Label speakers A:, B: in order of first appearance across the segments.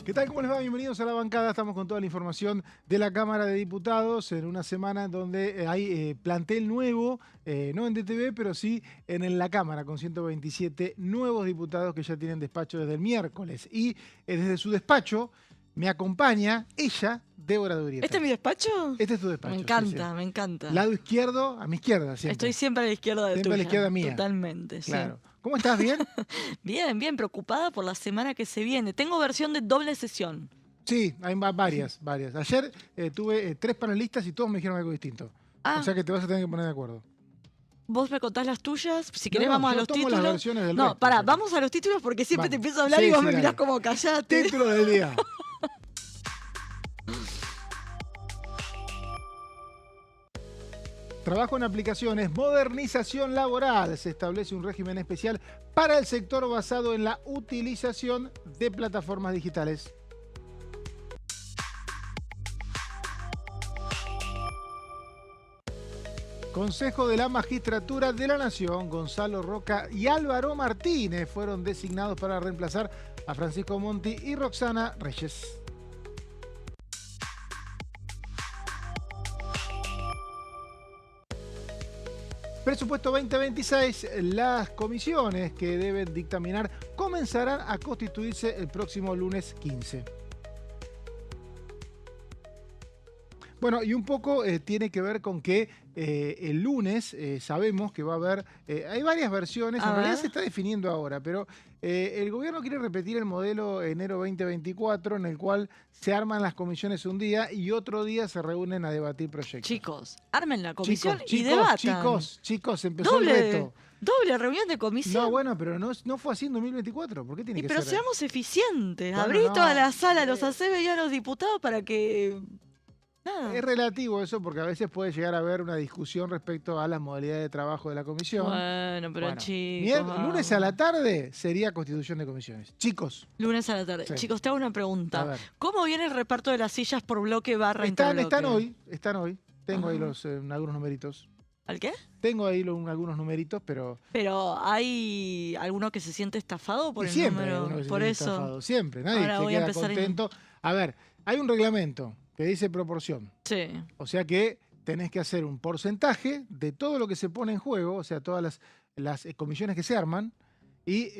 A: ¿Qué tal? ¿Cómo les va? Bienvenidos a La Bancada. Estamos con toda la información de la Cámara de Diputados en una semana donde hay plantel nuevo, no en DTV, pero sí en la Cámara, con 127 nuevos diputados que ya tienen despacho desde el miércoles. Y desde su despacho me acompaña ella, Débora Durieta.
B: ¿Este es mi despacho?
A: Este es tu despacho.
B: Me encanta,
A: sí, sí.
B: me encanta.
A: Lado izquierdo, a mi izquierda siempre.
B: Estoy siempre a la izquierda de
A: Siempre a la izquierda mía.
B: Totalmente,
A: Claro.
B: sí.
A: ¿Cómo estás? ¿Bien?
B: Bien, bien, preocupada por la semana que se viene. Tengo versión de doble sesión.
A: Sí, hay varias. Ayer tuve 3 panelistas y todos me dijeron algo distinto.
B: Ah.
A: O sea que te vas a tener que poner de acuerdo.
B: ¿Vos me contás las tuyas? Si querés,
A: No,
B: vamos a
A: yo
B: los
A: tomo
B: títulos.
A: las versiones del
B: No,
A: resto,
B: pará,
A: sí.
B: vamos a los títulos porque siempre te
A: Vamos.
B: empiezo a hablar
A: Sí,
B: y vos
A: sí,
B: me
A: dale.
B: mirás como callate.
A: Título del día. Trabajo en aplicaciones, modernización laboral. Se establece un régimen especial para el sector basado en la utilización de plataformas digitales. Consejo de la Magistratura de la Nación, Gonzalo Roca y Álvaro Martínez fueron designados para reemplazar a Francisco Monti y Roxana Reyes. Presupuesto 2026, las comisiones que deben dictaminar comenzarán a constituirse el próximo lunes 15. Bueno, y un poco tiene que ver con que el lunes sabemos que va a haber, hay varias versiones, en realidad se está definiendo ahora, pero el gobierno quiere repetir el modelo enero 2024 en el cual se arman las comisiones un día y otro día se reúnen a debatir proyectos.
B: Chicos, armen la comisión y debatan.
A: Chicos, empezó el reto.
B: Doble reunión de comisión.
A: No, bueno, pero no fue así en 2024. ¿Por qué tiene que
B: pero
A: ser?
B: seamos eficientes.
A: Bueno,
B: Abrí
A: no.
B: toda la sala, los hacé y a los diputados para que...
A: Es relativo eso porque a veces puede llegar a haber una discusión respecto a las modalidades de trabajo de la comisión.
B: Bueno, pero chicos...
A: Lunes a la tarde sería constitución de comisiones. Chicos.
B: Lunes a la tarde.
A: Sí.
B: Chicos, te hago una
A: A
B: pregunta.
A: ver.
B: ¿Cómo viene el reparto de las sillas por bloque barra interbloque?
A: Están hoy. Tengo ahí algunos numeritos.
B: ¿Al qué?
A: Tengo ahí algunos numeritos, pero...
B: Pero ¿hay alguno que se siente estafado por
A: y
B: el
A: siempre
B: número?
A: hay uno que se
B: Por
A: siente
B: eso.
A: estafado. Siempre. Nadie
B: Ahora
A: se
B: voy a
A: queda
B: empezar
A: contento. A ver, hay un reglamento que dice proporción.
B: Sí.
A: O sea que tenés que hacer un porcentaje de todo lo que se pone en juego, o sea, todas las comisiones que se arman, y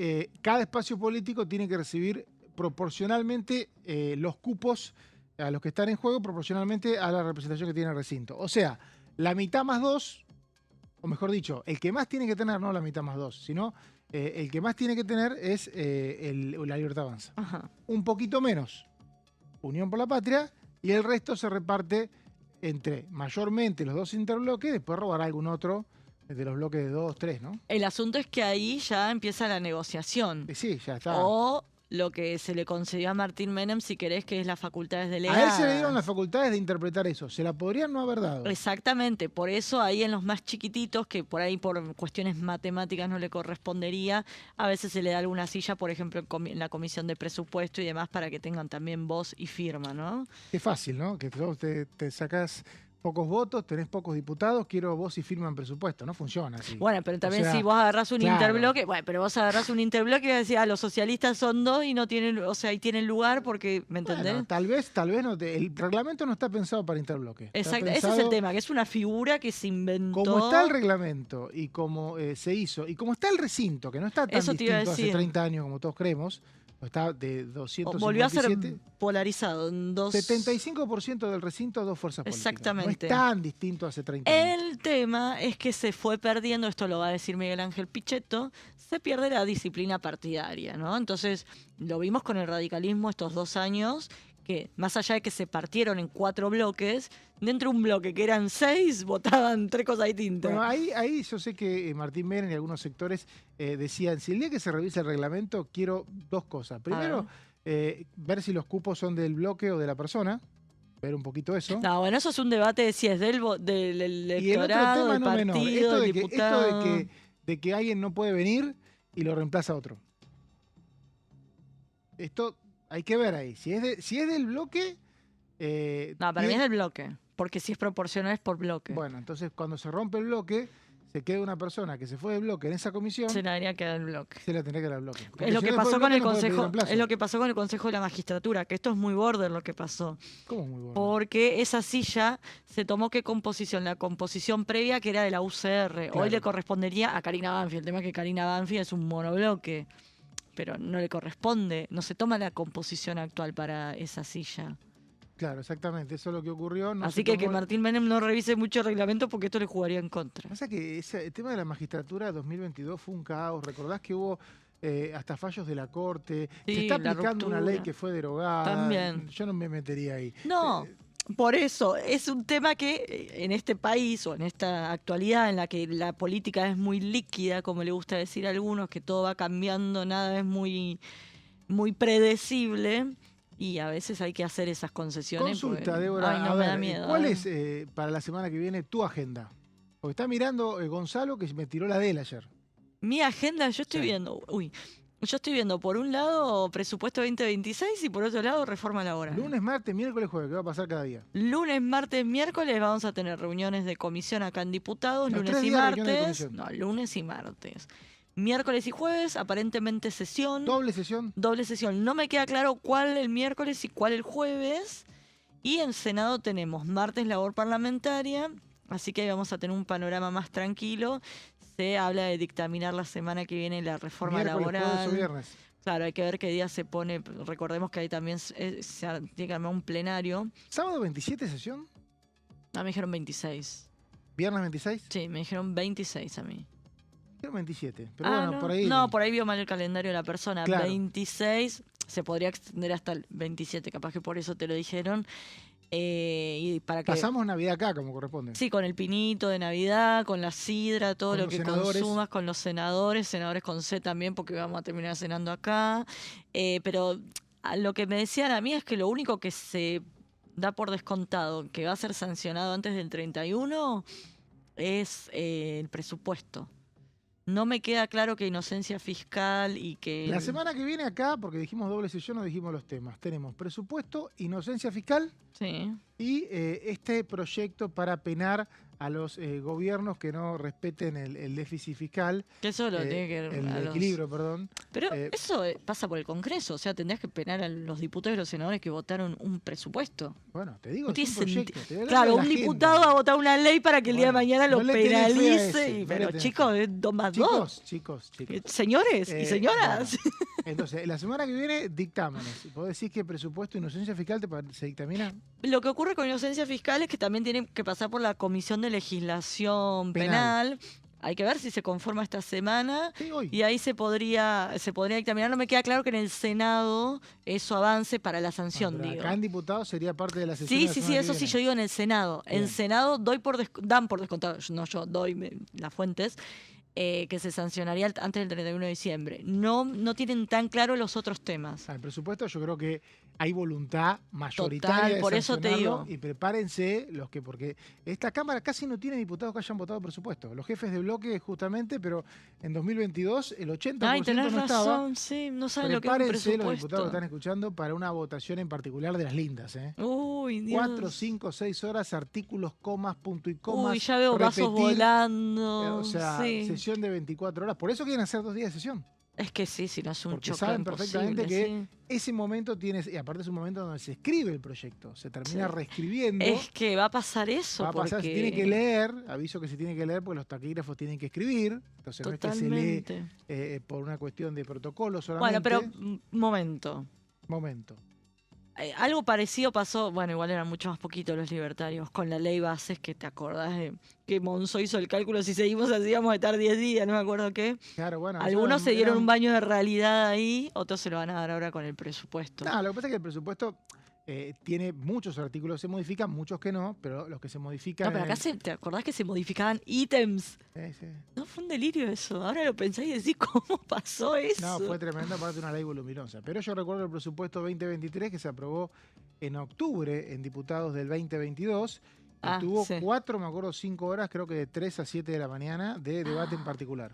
A: cada espacio político tiene que recibir proporcionalmente los cupos a los que están en juego, proporcionalmente a la representación que tiene el recinto. O sea, la mitad más 2, o mejor dicho, el que más tiene que tener, no la mitad más 2, sino el que más tiene que tener es la Libertad Avanza.
B: Ajá.
A: Un poquito menos Unión por la Patria, y el resto se reparte entre mayormente los dos interbloques, después robará algún otro de los bloques de 2, 3, ¿no?
B: El asunto es que ahí ya empieza la negociación.
A: Sí, ya está.
B: O lo que se le concedió a Martín Menem, si querés, que es las facultades delegadas.
A: A él se le dieron las facultades de interpretar eso. Se la podrían no haber dado.
B: Exactamente, por eso ahí en los más chiquititos, que por ahí por cuestiones matemáticas no le correspondería, a veces se le da alguna silla, por ejemplo, en la comisión de presupuesto y demás, para que tengan también voz y firma, ¿no?
A: Qué fácil, ¿no? Que te sacás pocos votos, tenés pocos diputados, quiero voz y firma en presupuesto. No funciona así.
B: Bueno, pero también
A: O sea,
B: si vos agarrás un
A: claro.
B: interbloque, bueno, pero vos agarrás un interbloque y vas a decir, los socialistas son 2 y no tienen, o sea, y tienen lugar porque, ¿me entendés?
A: Bueno, tal vez no el reglamento no está pensado para interbloque.
B: Exacto,
A: Está
B: ese es el
A: pensado
B: tema, que es una figura que se inventó.
A: como está el reglamento y como se hizo, y como está el recinto, que no está tan
B: Eso te iba a
A: distinto hace
B: decir.
A: 30 años como todos creemos, está de 257.
B: Volvió a ser polarizado en
A: 75% del recinto, 2 fuerzas políticas.
B: Exactamente.
A: No es tan distinto hace 30 años.
B: El tema es que se fue perdiendo, esto lo va a decir Miguel Ángel Pichetto, se pierde la disciplina partidaria, ¿no? Entonces, lo vimos con el radicalismo estos 2 años, que más allá de que se partieron en 4 bloques, dentro de un bloque que eran 6, votaban 3 cosas distintas.
A: Bueno, ahí yo sé que Martín Menem y algunos sectores decían, si el día que se revise el reglamento, quiero 2 cosas. Primero, ver si los cupos son del bloque o de la persona, ver un poquito eso.
B: No, bueno, eso es un debate de si es del
A: Y el otro
B: electorado,
A: tema
B: del
A: no menor,
B: partido, del diputado.
A: de que alguien no puede venir y lo reemplaza otro. Esto hay que ver ahí. Si es del bloque...
B: No, para mí es del bloque, porque si es proporcional es por bloque.
A: Bueno, entonces cuando se rompe el bloque, se queda una persona que se fue del bloque en esa comisión,
B: Se la debería quedar el bloque.
A: se la tendrá que dar al bloque. Porque
B: Es lo
A: si
B: que
A: no, después
B: pasó
A: el
B: con
A: bloque
B: el
A: no puede pedir
B: Consejo,
A: reemplazo.
B: es lo que pasó con el Consejo de la Magistratura, que esto es muy border lo que pasó.
A: ¿Cómo muy bueno?
B: Porque esa silla se tomó ¿qué composición? La composición previa que era de la UCR.
A: Claro.
B: Hoy le correspondería a Karina Banfi. El tema es que Karina Banfi es un monobloque, pero no le corresponde, no se toma la composición actual para esa silla.
A: Claro, exactamente, eso es lo que ocurrió. No
B: Así
A: se
B: que
A: tomó-
B: Martín Menem no revise mucho el reglamento porque esto le jugaría en contra.
A: Pasa que el tema de la magistratura 2022 fue un caos. ¿Recordás que hubo hasta fallos de la Corte? Se
B: Sí,
A: está
B: la
A: aplicando una ley
B: ruptura.
A: que fue derogada.
B: También.
A: Yo no me metería ahí.
B: No, por eso es un tema que en este país o en esta actualidad en la que la política es muy líquida, como le gusta decir a algunos, que todo va cambiando, nada es muy, muy predecible y a veces hay que hacer esas concesiones.
A: Consulta,
B: porque,
A: Débora,
B: ay, no
A: a
B: me
A: ver,
B: da miedo.
A: ¿cuál es para la semana que viene tu agenda? Porque está mirando Gonzalo que me tiró la de él ayer.
B: Mi agenda, yo estoy
A: Sí.
B: viendo, yo estoy viendo por un lado presupuesto 2026 y por otro lado reforma laboral.
A: Lunes, martes, miércoles, jueves, ¿qué va a pasar cada día?
B: Lunes, martes, miércoles vamos a tener reuniones de comisión acá en Diputados,
A: Los
B: lunes
A: 3
B: y
A: días de reuniones de
B: martes.
A: comisión.
B: No, lunes y martes. Miércoles y jueves, aparentemente sesión.
A: Doble sesión.
B: Doble sesión. No me queda claro cuál el miércoles y cuál el jueves. Y en Senado tenemos martes labor parlamentaria, así que ahí vamos a tener un panorama más tranquilo. Se habla de dictaminar la semana que viene la reforma
A: Miércoles,
B: laboral.
A: jueves o viernes.
B: Claro, hay que ver qué día se pone. Recordemos que ahí también tiene que armar un plenario.
A: ¿Sábado 27 sesión?
B: Ah, me dijeron 26.
A: ¿Viernes 26?
B: Sí, me dijeron 26 a mí.
A: Quiero 27. Pero
B: Ah,
A: bueno,
B: no.
A: por ahí.
B: No, por ahí vio mal el calendario de la persona.
A: Claro.
B: 26, se podría extender hasta el 27, capaz que por eso te lo dijeron. Y para que...
A: Pasamos Navidad acá, como corresponde.
B: Sí, con el pinito de Navidad, con la sidra, todo
A: Con
B: lo
A: los
B: que
A: senadores.
B: consumas, con los senadores con C también, porque vamos a terminar cenando acá. Pero lo que me decían a mí es que lo único que se da por descontado, que va a ser sancionado antes del 31, es el presupuesto. No me queda claro que inocencia fiscal y que...
A: La semana que viene acá, porque dijimos doble sesión, no dijimos los temas. Tenemos presupuesto, inocencia fiscal
B: Sí.
A: y este proyecto para penar a los gobiernos que no respeten el déficit fiscal,
B: Que eso lo tiene que...
A: el
B: a los-
A: equilibrio, perdón.
B: Pero
A: eh,
B: eso pasa por el Congreso, o sea, tendrías que penar a los diputados y los senadores que votaron un presupuesto.
A: Bueno, te digo,
B: No
A: es
B: tiene
A: un proyecto.
B: senti-
A: Te voy a hablar
B: Claro,
A: de la
B: un
A: agenda.
B: diputado va a votar una ley para que el día de
A: Bueno,
B: mañana lo
A: no le tenés fe a
B: penalice.
A: ese, no le
B: Pero
A: tenés
B: chicos,
A: fe.
B: es 2 más 2.
A: Chicos.
B: Señores y señoras.
A: Bueno, entonces, la semana que viene, dictámenes. ¿Vos decís que presupuesto e inocencia fiscal se dictamina?
B: Lo que ocurre con inocencia fiscal es que también tiene que pasar por la Comisión de Legislación Penal. Hay que ver si se conforma esta semana.
A: Sí, hoy.
B: Y ahí se podría dictaminar. No me queda claro que en el Senado eso avance para la sanción,
A: Pero
B: digo.
A: acá en diputados sería parte de la sesión.
B: Sí,
A: de la
B: sí,
A: semana que
B: eso sí,
A: viene.
B: yo digo en el Senado. En
A: Bien.
B: Senado dan por descontado, no yo, las fuentes, que se sancionaría antes del 31 de diciembre. No tienen tan claro los otros temas.
A: El presupuesto yo creo que hay voluntad mayoritaria
B: Total,
A: de
B: por eso te
A: sancionarlo,
B: digo.
A: y prepárense porque esta Cámara casi no tiene diputados que hayan votado presupuesto. Los jefes de bloque justamente, pero en 2022 el 80%
B: Ay, tenés
A: no estaba.
B: razón, sí, no saben lo que es un
A: Prepárense los diputados que
B: presupuesto.
A: están escuchando para una votación en particular de las lindas.
B: Uy, Dios.
A: 4, 5, 6 horas, artículos, comas, punto y comas.
B: Uy, ya veo vasos
A: repetir,
B: volando.
A: o sea,
B: sí.
A: sesión de 24 horas. Por eso quieren hacer 2 días de sesión.
B: Es que sí, si no es un
A: Porque
B: choque
A: saben perfectamente
B: imposible,
A: que
B: sí.
A: ese momento tienes, y aparte es un momento donde se escribe el proyecto, se termina
B: Sí.
A: reescribiendo.
B: Es que va a pasar eso.
A: Va a pasar, se
B: porque...
A: tiene que leer, aviso que se tiene que leer porque los taquígrafos tienen que escribir, entonces no es que se lee
B: Totalmente.
A: por una cuestión de protocolo solamente.
B: Bueno, pero momento.
A: Momento.
B: Algo parecido pasó, bueno, igual eran mucho más poquitos los libertarios, con la ley bases, que te acordás de que Monzó hizo el cálculo, si seguimos así vamos a estar 10 días, no me acuerdo qué.
A: Claro, bueno.
B: Algunos
A: eso
B: se dieron
A: era
B: un baño de realidad ahí, otros se lo van a dar ahora con el presupuesto.
A: No, lo que pasa es que el presupuesto tiene muchos artículos que se modifican, muchos que no, pero los que se modifican...
B: No, pero acá ¿te acordás que se modificaban ítems?
A: Sí.
B: No, fue un delirio eso. Ahora lo pensáis y decís, ¿cómo pasó eso?
A: No, fue tremendo, aparte una ley voluminosa. Pero yo recuerdo el presupuesto 2023 que se aprobó en octubre en diputados del 2022. Y tuvo
B: sí.
A: 4, me acuerdo, 5 horas, creo que de 3 a 7 de la mañana, de debate en particular.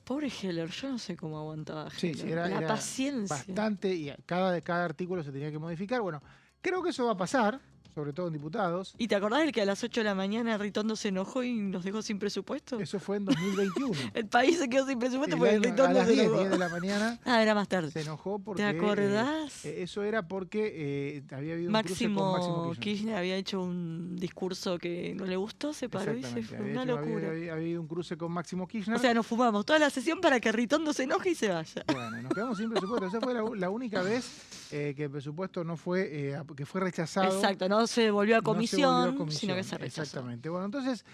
B: Pobre Heller, yo no sé cómo aguantaba
A: Sí,
B: Heller.
A: sí, era
B: La paciencia.
A: bastante, y cada artículo se tenía que modificar. Bueno, creo que eso va a pasar. sobre todo en diputados.
B: ¿Y te acordás del que a las 8 de la mañana Ritondo se enojó y nos dejó sin presupuesto?
A: Eso fue en 2021.
B: El país se quedó sin presupuesto porque
A: A
B: Ritondo
A: las
B: se
A: 10,
B: enojó.
A: 10 de la mañana
B: Ah, era más tarde.
A: se enojó porque...
B: ¿Te acordás?
A: eso era porque había habido un cruce con Máximo
B: Máximo
A: Kirchner.
B: Kirchner había hecho un discurso que no le gustó, se paró y se
A: Exactamente,
B: fue. Una locura.
A: había habido un cruce con Máximo Kirchner.
B: O sea, nos fumamos toda la sesión para que Ritondo se enoje y se vaya.
A: Bueno, nos quedamos sin presupuesto. Esa fue la única vez que el presupuesto no fue, que fue rechazado.
B: Exacto, no se volvió a
A: No se
B: comisión,
A: volvió a comisión,
B: sino que se rechazó.
A: Exactamente. Bueno, entonces,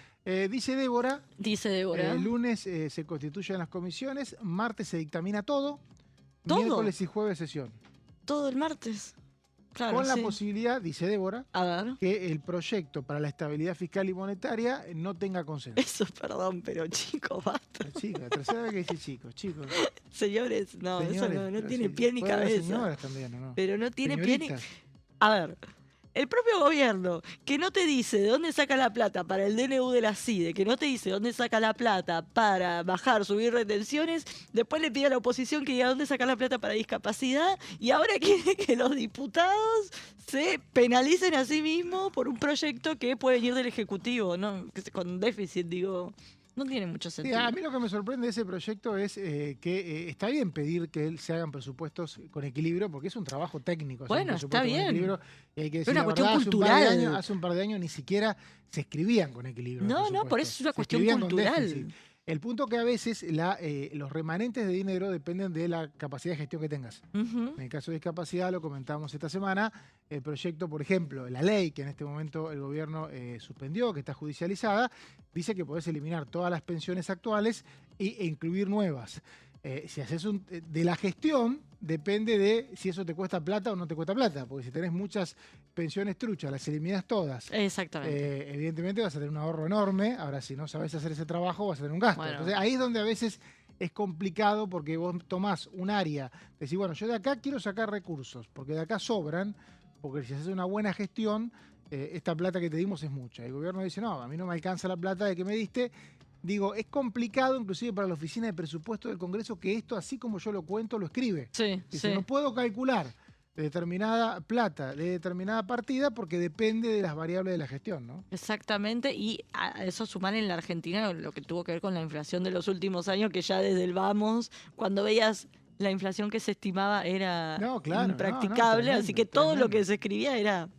A: dice Débora,
B: Dice Débora.
A: el lunes se constituyen las comisiones, martes se dictamina todo,
B: ¿Todo?
A: miércoles y jueves sesión.
B: Todo el martes. Claro,
A: Con la
B: sí.
A: posibilidad, dice Débora,
B: A ver.
A: que el proyecto para la estabilidad fiscal y monetaria no tenga consenso.
B: Eso, perdón, pero chicos, basta.
A: Chicos, la tercera vez que dice chicos.
B: Señores, no,
A: Señores,
B: eso no
A: pero
B: tiene
A: sí,
B: pie ni
A: puede haber
B: cabeza.
A: señoras también, ¿o no?
B: Pero no tiene pie ni...
A: Señoritas.
B: A ver, el propio gobierno que no te dice de dónde saca la plata para el DNU de la CIDE, que no te dice de dónde saca la plata para bajar, subir retenciones, después le pide a la oposición que diga dónde saca la plata para discapacidad y ahora quiere que los diputados se penalicen a sí mismos por un proyecto que puede venir del Ejecutivo, ¿no? Con déficit, digo. No tiene mucho
A: Sí,
B: sentido.
A: a mí lo que me sorprende de ese proyecto es que está bien pedir que se hagan presupuestos con equilibrio, porque es un trabajo técnico. hacer un
B: Bueno,
A: presupuesto
B: está
A: con
B: bien.
A: equilibrio, y hay que decir
B: una
A: la
B: cuestión
A: verdad,
B: cultural.
A: hace un par de años ni siquiera se escribían con equilibrio. los
B: No, por eso es una
A: presupuestos. Se
B: cuestión
A: escribían con
B: cultural.
A: déficit. El punto que a veces los remanentes de dinero dependen de la capacidad de gestión que tengas.
B: Ujú.
A: En el caso de discapacidad, lo comentamos esta semana, el proyecto, por ejemplo, la ley que en este momento el gobierno suspendió, que está judicializada, dice que podés eliminar todas las pensiones actuales e incluir nuevas. Si haces de la gestión, depende de si eso te cuesta plata o no te cuesta plata, porque si tenés muchas pensiones truchas, las eliminas todas.
B: Exactamente.
A: Evidentemente vas a tener un ahorro enorme. Ahora, si no sabes hacer ese trabajo, vas a tener un gasto.
B: Bueno.
A: Entonces, ahí es donde a veces es complicado porque vos tomás un área, decís, bueno, yo de acá quiero sacar recursos, porque de acá sobran, porque si haces una buena gestión, esta plata que te dimos es mucha. El gobierno dice, no, a mí no me alcanza la plata de que me diste. Digo, es complicado inclusive para la Oficina de Presupuesto del Congreso que esto, así como yo lo cuento, lo escribe.
B: Sí,
A: Dice,
B: sí.
A: no puedo calcular de determinada plata, de determinada partida, porque depende de las variables de la gestión, ¿no?
B: Exactamente, y a eso sumar en la Argentina lo que tuvo que ver con la inflación de los últimos años, que ya desde el vamos, cuando veías la inflación que se estimaba era
A: No, claro,
B: impracticable,
A: tremendo,
B: así que todo lo
A: tremendo.
B: que se escribía era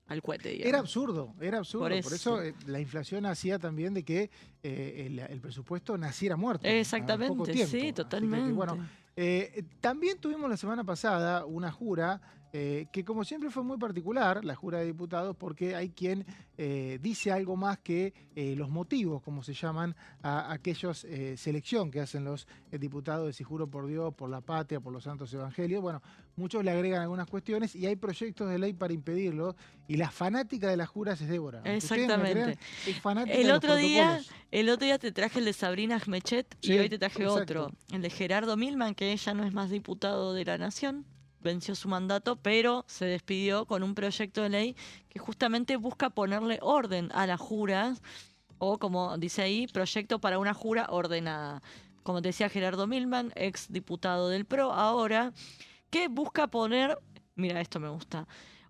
B: al cohete, digamos.
A: Era absurdo, era absurdo.
B: Por
A: Por
B: eso.
A: eso la inflación hacía también de que el presupuesto naciera muerto. a
B: Exactamente,
A: poco tiempo.
B: sí,
A: Así que,
B: totalmente.
A: bueno, también tuvimos la semana pasada una jura que como siempre fue muy particular, la jura de diputados, porque hay quien dice algo más que los motivos, como se llaman, a aquellos selección que hacen los diputados de si juro por Dios, por la patria, por los santos evangelios. Bueno, muchos le agregan algunas cuestiones y hay proyectos de ley para impedirlo. Y la fanática de las juras es Débora. Aunque ustedes no lo
B: Exactamente.
A: crean, es fanática
B: El
A: de los
B: otro día
A: protocolos.
B: te traje el de Sabrina Ahmechet
A: Sí,
B: y hoy te traje
A: exacto.
B: otro, el de Gerardo Milman, que ya no es más diputado de la Nación, venció su mandato, pero se despidió con un proyecto de ley que justamente busca ponerle orden a las juras, o como dice ahí, proyecto para una jura ordenada. Como te decía Gerardo Milman, ex diputado del PRO, ahora, que busca poner, mira, esto me gusta,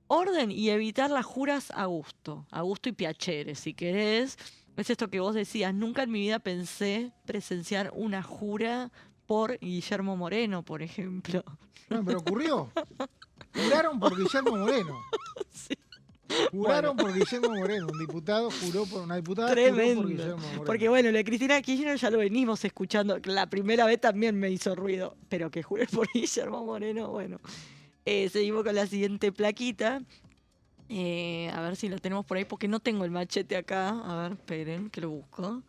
B: orden y evitar las juras a gusto y piacere, si querés. Es esto que vos decías, nunca en mi vida pensé presenciar una jura por Guillermo Moreno, por ejemplo.
A: No, pero ocurrió. Juraron por Guillermo Moreno.
B: Sí.
A: Juraron por Guillermo Moreno. Un diputado juró por una diputada juró por
B: Tremendo.
A: Guillermo Moreno.
B: Porque bueno, lo de Cristina Kirchner ya lo venimos escuchando. La primera vez también me hizo ruido, pero que jure por Guillermo Moreno, bueno. Seguimos con la siguiente plaquita. A ver si la tenemos por ahí, porque no tengo el machete acá. A ver, esperen, que lo busco.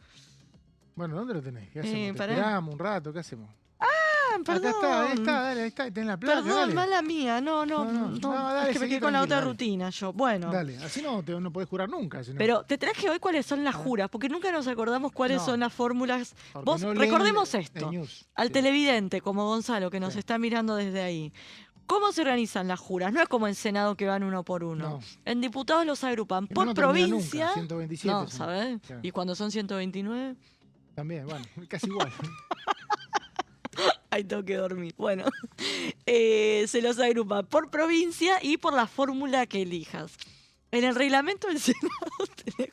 A: Bueno, ¿dónde lo tenés? ¿Qué hacemos? ¿Te
B: pará.
A: esperamos un rato? ¿Qué hacemos?
B: Ah, perdón.
A: Acá está, dale, ahí está, tenés la placa,
B: Perdón,
A: dale.
B: mala mía. No,
A: dale,
B: es que me
A: seguí
B: quedé con la otra
A: tranquila,
B: rutina yo. Bueno.
A: Dale, así no podés jurar nunca. Si no.
B: Pero te traje hoy cuáles son las juras, porque nunca nos acordamos cuáles
A: No.
B: son las fórmulas.
A: Porque
B: Vos,
A: no leen
B: recordemos
A: el
B: esto,
A: news.
B: al
A: Sí.
B: televidente como Gonzalo, que nos
A: Sí.
B: está mirando desde ahí. ¿Cómo se organizan las juras? No es como en Senado que van uno por uno.
A: No.
B: En diputados los agrupan
A: Que
B: por
A: no termina
B: provincia.
A: nunca, 127
B: no,
A: son.
B: ¿sabes?
A: Sí.
B: Y cuando son 129,
A: También, bueno, casi igual.
B: ahí tengo que dormir. Bueno, se los agrupa por provincia y por la fórmula que elijas. En el reglamento del Senado tenés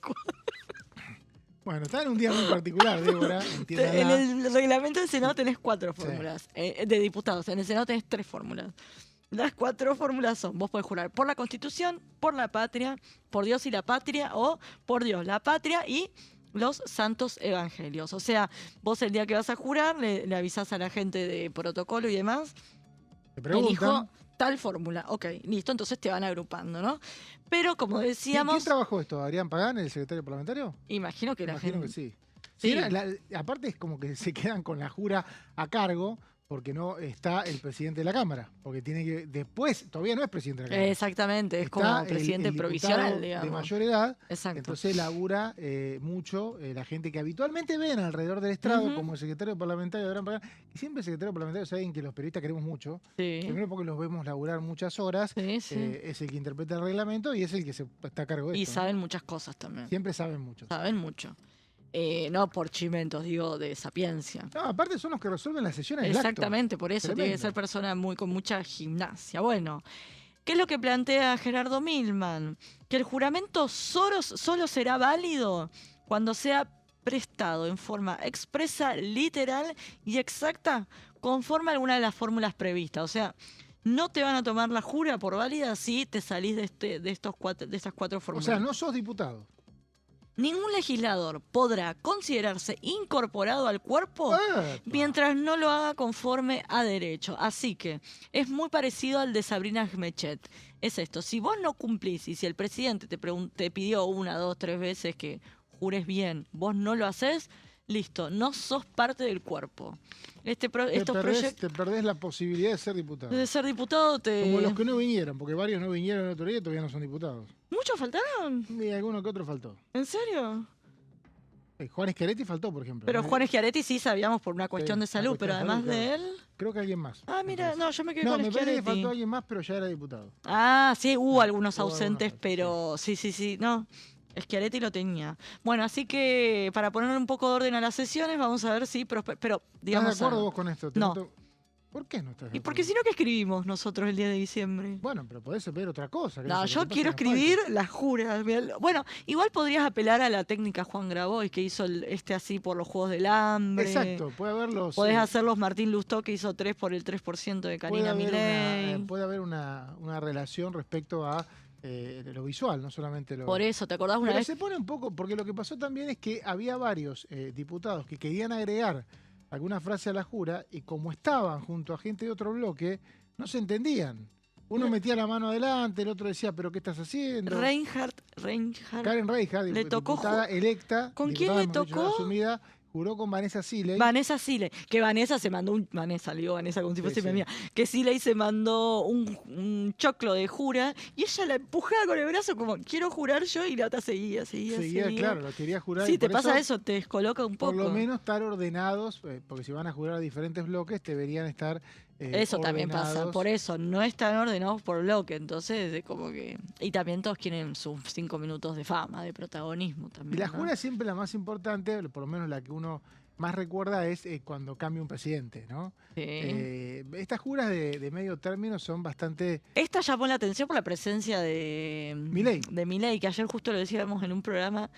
A: Bueno, está en un día muy particular, Débora.
B: en
A: Entiéndala.
B: el reglamento del Senado tenés 4
A: Sí.
B: fórmulas de diputados. En el Senado tenés 3 fórmulas. Las 4 fórmulas son, vos podés jurar por la Constitución, por la patria, por Dios y la patria, o por Dios, la patria y los santos evangelios. O sea, vos el día que vas a jurar le avisás a la gente de protocolo y demás,
A: Te preguntan.
B: elijo tal fórmula. Ok, listo, entonces te van agrupando, ¿no? Pero como
A: ¿Quién
B: decíamos,
A: trabajó esto? ¿Adrián Pagán, el secretario parlamentario?
B: imagino que la
A: Imagino
B: gente...
A: que sí.
B: Sí.
A: Sí, aparte es como que se quedan con la jura a cargo porque no está el presidente de la Cámara. Porque tiene que. Después, todavía no es presidente de la Cámara.
B: Exactamente, es
A: Está
B: como
A: el
B: presidente
A: diputado
B: provisional, digamos.
A: de mayor edad.
B: Exacto.
A: Entonces labura mucho la gente que habitualmente ven alrededor del estrado,
B: Ujú.
A: como el secretario parlamentario de Adrián Pagán. Y siempre el secretario parlamentario es alguien que los periodistas queremos mucho.
B: Sí,
A: Primero porque los vemos laburar muchas horas.
B: sí, sí.
A: Es el que interpreta el reglamento y es el que está a cargo de
B: Y
A: esto, ¿no?
B: saben muchas cosas también.
A: Siempre saben mucho.
B: Saben mucho. No por chimentos, digo, de sapiencia.
A: No, aparte son los que resuelven las sesiones del acto.
B: Exactamente, por eso tiene que
A: Tremendo.
B: ser persona con mucha gimnasia. Bueno, ¿qué es lo que plantea Gerardo Milman? Que el juramento solo será válido cuando sea prestado en forma expresa, literal y exacta, conforme a alguna de las fórmulas previstas. O sea, no te van a tomar la jura por válida si te salís de estas 4
A: O
B: fórmulas.
A: sea, no sos diputado.
B: Ningún legislador podrá considerarse incorporado al cuerpo
A: ¡Epa!
B: mientras no lo haga conforme a derecho. Así que es muy parecido al de Sabrina Gmechet. Es esto, si vos no cumplís y si el presidente te pidió 1, 2, 3 veces que jures bien, vos no lo haces, listo, no sos parte del cuerpo. Estos proyectos
A: Te perdés la posibilidad de ser diputado.
B: de ser diputado
A: Como los que no vinieron, porque varios no vinieron el otro día y todavía no son diputados.
B: ¿Muchos faltaron?
A: Y alguno que otro faltó.
B: ¿En serio?
A: Juan Schiaretti faltó, por ejemplo.
B: Pero Juan Schiaretti sí sabíamos por una cuestión
A: Sí,
B: de salud,
A: una
B: pero
A: cuestión de
B: además
A: salud,
B: de
A: claro.
B: él...
A: Creo que alguien más.
B: Ah,
A: me
B: mira,
A: parece.
B: no, yo me quedé
A: No,
B: con
A: me parece que
B: Schiaretti.
A: faltó alguien más, pero ya era diputado.
B: Ah, sí, hubo algunos
A: Hubo algunos
B: ausentes,
A: faltos,
B: pero sí, no. Schiaretti lo tenía. Bueno, así que para poner un poco de orden a las sesiones, vamos a ver si... pero,
A: ¿Estás
B: digamos...
A: de acuerdo vos con esto?
B: No.
A: ¿Por qué no estás de
B: ¿Y por qué
A: acuerdo?
B: si no que escribimos nosotros el día de diciembre?
A: Bueno, pero podés pedir otra cosa. qué
B: No,
A: sé yo,
B: yo
A: ¿qué
B: quiero
A: pasa en la
B: escribir
A: falta?
B: las juras. Bueno, igual podrías apelar a la técnica Juan Grabois, que hizo así por los Juegos del Hambre.
A: Exacto, puede haberlos.
B: Podés hacerlos Martín Lustó, que hizo 3 por el 3% de Karina Milei.
A: puede haber una relación respecto a lo visual, no solamente lo.
B: Por eso, ¿te acordás una
A: Pero
B: vez?
A: se pone un poco, porque lo que pasó también es que había varios diputados que querían agregar alguna frase a la jura y como estaban junto a gente de otro bloque, no se entendían. Uno metía la mano adelante, el otro decía, ¿pero qué estás haciendo?
B: Reinhardt,
A: Karen Reinhardt,
B: le tocó
A: diputada electa,
B: ¿Con quién
A: diputada,
B: le
A: mejor dicho,
B: tocó?
A: asumida, juró con Vanessa Siley.
B: Vanessa Siley, que Vanessa se mandó Vanessa, le digo Vanessa como si
A: Sí,
B: fuese mi
A: sí.
B: amiga, que Siley se mandó un choclo de jura y ella la empujaba con el brazo como, quiero jurar yo, y la otra seguía.
A: Seguía, claro, lo quería jurar. y
B: Sí, te
A: por
B: pasa eso, te descoloca un poco.
A: Por lo menos estar ordenados, porque si van a jurar a diferentes bloques, deberían estar
B: Eso también pasa,
A: ordenados.
B: por eso, no están ordenados por bloque, entonces es como que... Y también todos quieren sus 5 minutos de fama, de protagonismo también.
A: Y la
B: ¿no?
A: jura es siempre la más importante, por lo menos la que uno más recuerda es cuando cambia un presidente, ¿no?
B: Sí.
A: Estas juras de medio término son bastante...
B: Esta llamó la atención por la presencia de
A: Milei.
B: de Milei, que ayer justo lo decíamos en un programa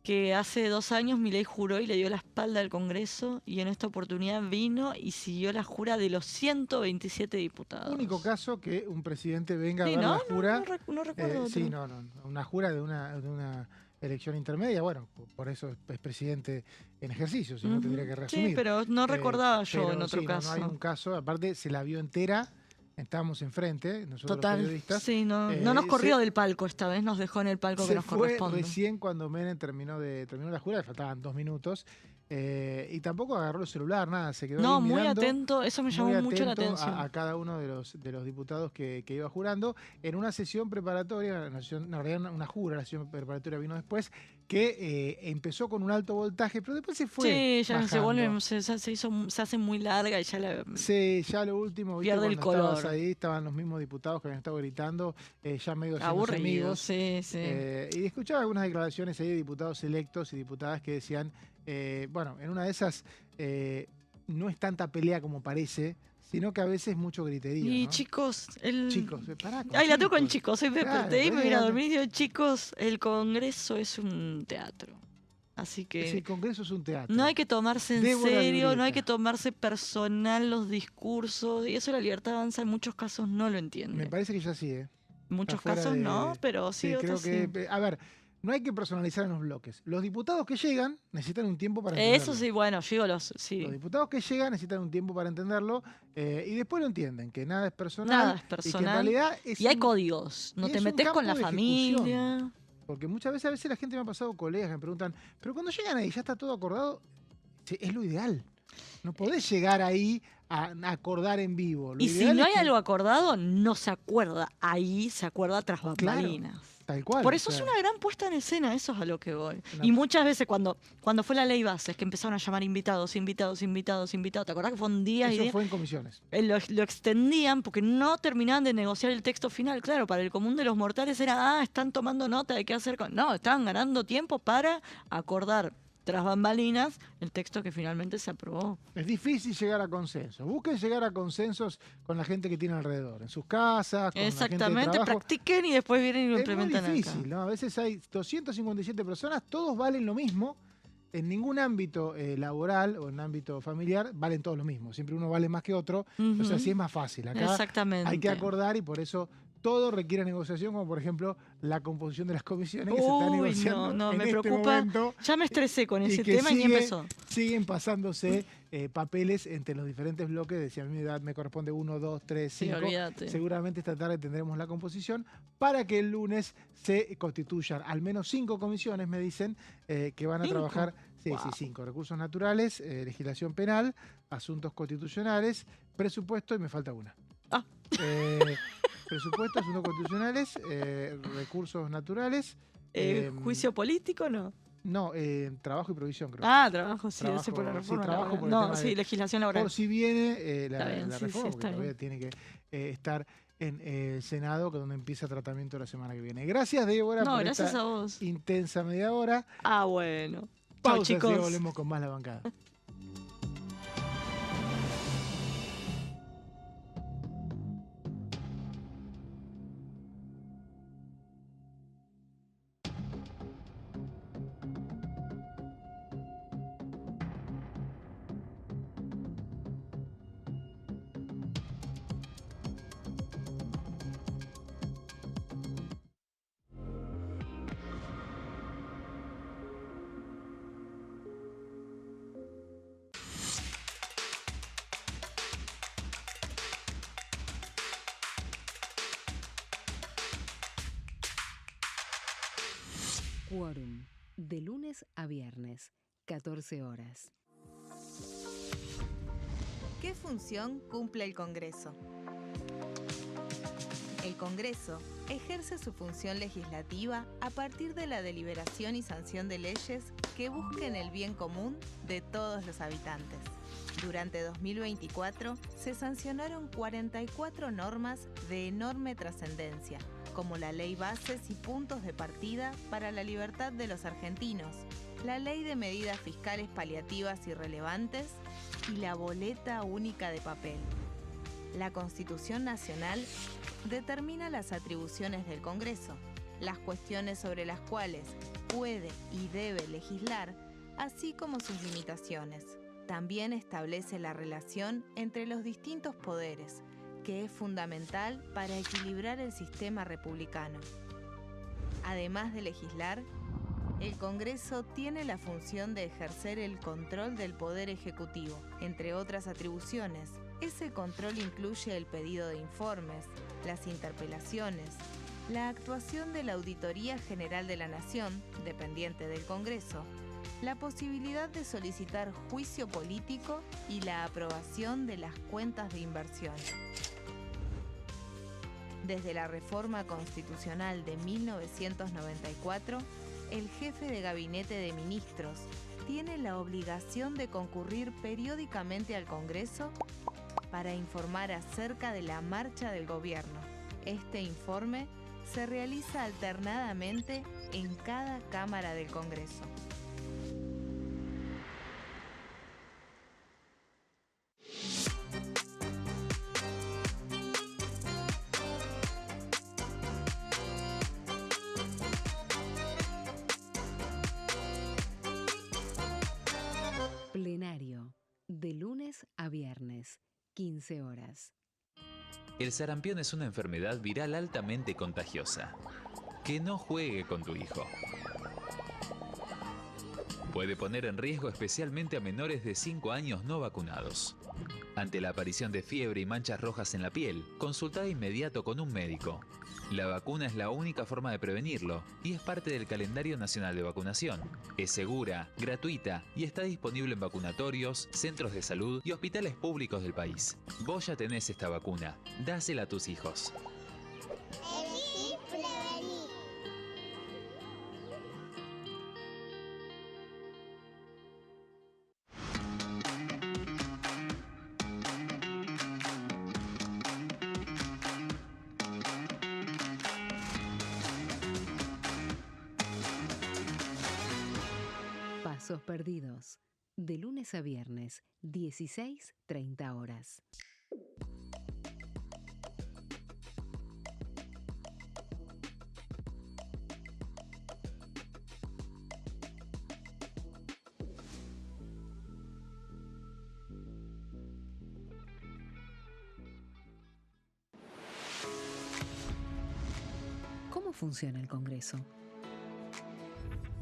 B: que hace 2 años Milei juró y le dio la espalda al Congreso y en esta oportunidad vino y siguió la jura de los 127 diputados.
A: Único caso que un presidente venga
B: Sí,
A: a dar
B: ¿no?
A: la jura.
B: No recuerdo
A: Sí,
B: otro.
A: no. Una jura de una elección intermedia, bueno, por eso es presidente en ejercicio, si no
B: Ujú.
A: tendría que reasumir.
B: Sí, pero no recordaba yo
A: pero
B: en otro
A: sí,
B: caso.
A: No hay un caso, aparte se la vio entera, estábamos enfrente, nosotros
B: Total,
A: los periodistas.
B: sí, no nos corrió del palco esta vez, nos dejó en el palco que
A: Se
B: nos
A: fue
B: corresponde.
A: recién cuando Menem terminó la jura, le faltaban 2 minutos, y tampoco agarró el celular, nada, se quedó
B: No,
A: ahí
B: muy
A: mirando,
B: atento, eso me llamó
A: muy
B: mucho la
A: atento
B: atención.
A: a cada uno de los diputados que iba jurando, en una sesión preparatoria, en realidad una jura, la sesión preparatoria vino después, que empezó con un alto voltaje, pero después se fue
B: Sí, ya
A: bajando.
B: se hace muy larga y ya la...
A: Sí, ya lo último, ¿viste?
B: Pierde el
A: Cuando estabas
B: color.
A: ahí, estaban los mismos diputados que habían estado gritando, ya medio haciéndose
B: Aburrido,
A: amigos.
B: sí.
A: Y escuchaba algunas declaraciones ahí de diputados electos y diputadas que decían, bueno, en una de esas no es tanta pelea como parece, sino que a veces mucho griterío,
B: Y
A: ¿no?
B: chicos,
A: Chicos, pará con
B: Ay, la tengo con
A: chicos.
B: chicos. Hoy me
A: Claro,
B: desperté y me vine a
A: ponele-
B: dormir y digo, chicos, el Congreso es un teatro. Así
A: Si
B: que
A: el Congreso es un teatro.
B: no hay que tomarse en
A: Débora
B: serio, no hay
A: Violeta.
B: que tomarse personal los discursos. Y eso la libertad de avanza en muchos casos no lo
A: Me
B: entiende.
A: parece que ya sí, ¿eh?
B: En
A: Está
B: muchos
A: fuera
B: casos no, pero sí,
A: Sí, creo
B: otros sí.
A: que... A ver, no hay que personalizar en los bloques. Los diputados que llegan necesitan un tiempo para
B: Eso
A: entenderlo.
B: sí, bueno, yo
A: Los
B: sí,
A: diputados que llegan necesitan un tiempo para entenderlo y después lo entienden, que nada es
B: nada
A: personal
B: es
A: y que en
B: personal.
A: realidad es
B: Y hay
A: un,
B: códigos, no
A: y
B: te
A: es un
B: metes con
A: campo
B: la
A: de ejecución.
B: familia.
A: Porque muchas veces, a veces la gente me ha pasado, colegas que me preguntan, pero cuando llegan ahí ya está todo acordado, sí, es lo ideal. No podés llegar ahí a acordar en vivo. Lo
B: Y si
A: ideal
B: no
A: es
B: hay
A: que,
B: algo acordado, no se acuerda. Ahí se acuerda tras
A: claro,
B: bambalinas.
A: tal cual.
B: Por
A: o
B: eso es
A: sea,
B: una gran puesta en escena, eso es a lo que voy.
A: una-
B: Y muchas veces cuando fue la ley bases, que empezaron a llamar invitados, invitados, invitados, invitados, ¿te acordás que fueron días y
A: eso
B: días?
A: fue en comisiones.
B: Lo extendían porque no terminaban de negociar el texto final. Claro, para el común de los mortales era, están tomando nota de qué hacer con... No, estaban ganando tiempo para acordar tras bambalinas el texto que finalmente se aprobó.
A: Es difícil llegar a consensos. Busquen llegar a consensos con la gente que tienen alrededor, en sus casas, con la gente de
B: Exactamente,
A: trabajo.
B: practiquen y después vienen y lo
A: Es muy
B: implementan
A: difícil,
B: acá.
A: ¿no? A veces hay 257 personas, todos valen lo mismo. En ningún ámbito laboral o en ámbito familiar valen todos lo mismo. Siempre uno vale más que otro. O sea,
B: Ujú.
A: sí es más fácil. Acá
B: Exactamente.
A: hay que acordar y por eso todo requiere negociación, como por ejemplo la composición de las comisiones que se está
B: Uy,
A: negociando
B: no,
A: en
B: me
A: este
B: preocupa.
A: momento.
B: Ya me estresé con
A: Y
B: ese
A: que
B: tema y ni empezó.
A: siguen pasándose papeles entre los diferentes bloques. Decía, a mi edad me corresponde 1, 2, 3,
B: Sí,
A: 5.
B: olvídate.
A: Seguramente esta tarde tendremos la composición para que el lunes se constituyan al menos 5 comisiones, me dicen, que van a
B: ¿Cinco?
A: trabajar. Sí,
B: Wow.
A: sí, 5. Recursos naturales, legislación penal, asuntos constitucionales, presupuesto y me falta una.
B: Ah.
A: Presupuesto, asuntos constitucionales, recursos naturales.
B: ¿Juicio político no?
A: No, trabajo y provisión, creo.
B: Ah, trabajo, sí,
A: Trabajo,
B: ese por la
A: sí,
B: reforma
A: trabajo
B: laboral.
A: por el
B: No,
A: tema
B: sí,
A: de-
B: legislación laboral.
A: Por si viene
B: Está bien,
A: la
B: sí,
A: reforma,
B: sí,
A: porque
B: está
A: todavía
B: bien.
A: tiene que estar en el Senado, que donde empieza tratamiento la semana que viene. Gracias, Débora,
B: No,
A: por
B: gracias
A: esta
B: a vos.
A: intensa media hora.
B: Ah, bueno. Chao,
A: Pausa, y
B: chicos.
A: volvemos con más La Bancada.
C: Quórum, de lunes a viernes, 14 horas.
D: ¿Qué función cumple el Congreso? El Congreso ejerce su función legislativa a partir de la deliberación y sanción de leyes que busquen el bien común de todos los habitantes. Durante 2024 se sancionaron 44 normas de enorme trascendencia, como la Ley Bases y Puntos de Partida para la Libertad de los Argentinos, la Ley de Medidas Fiscales Paliativas y Relevantes y la Boleta Única de Papel. La Constitución Nacional determina las atribuciones del Congreso, las cuestiones sobre las cuales puede y debe legislar, así como sus limitaciones. También establece la relación entre los distintos poderes, que es fundamental para equilibrar el sistema republicano. Además de legislar, el Congreso tiene la función de ejercer el control del Poder Ejecutivo. Entre otras atribuciones, ese control incluye el pedido de informes, las interpelaciones, la actuación de la Auditoría General de la Nación, dependiente del Congreso, la posibilidad de solicitar juicio político y la aprobación de las cuentas de inversión. Desde la reforma constitucional de 1994, el jefe de gabinete de ministros tiene la obligación de concurrir periódicamente al Congreso para informar acerca de la marcha del gobierno. Este informe se realiza alternadamente en cada Cámara del Congreso.
C: de lunes a viernes, 15 horas.
E: El sarampión es una enfermedad viral altamente contagiosa. Que no juegue con tu hijo. Puede poner en riesgo especialmente a menores de 5 años no vacunados. Ante la aparición de fiebre y manchas rojas en la piel, consulta de inmediato con un médico. La vacuna es la única forma de prevenirlo y es parte del calendario nacional de vacunación. Es segura, gratuita y está disponible en vacunatorios, centros de salud y hospitales públicos del país. Vos ya tenés esta vacuna, dásela a tus hijos.
F: Elegí prevenir.
C: Pasos perdidos. De lunes a viernes, 16:30 horas. ¿Cómo funciona el Congreso?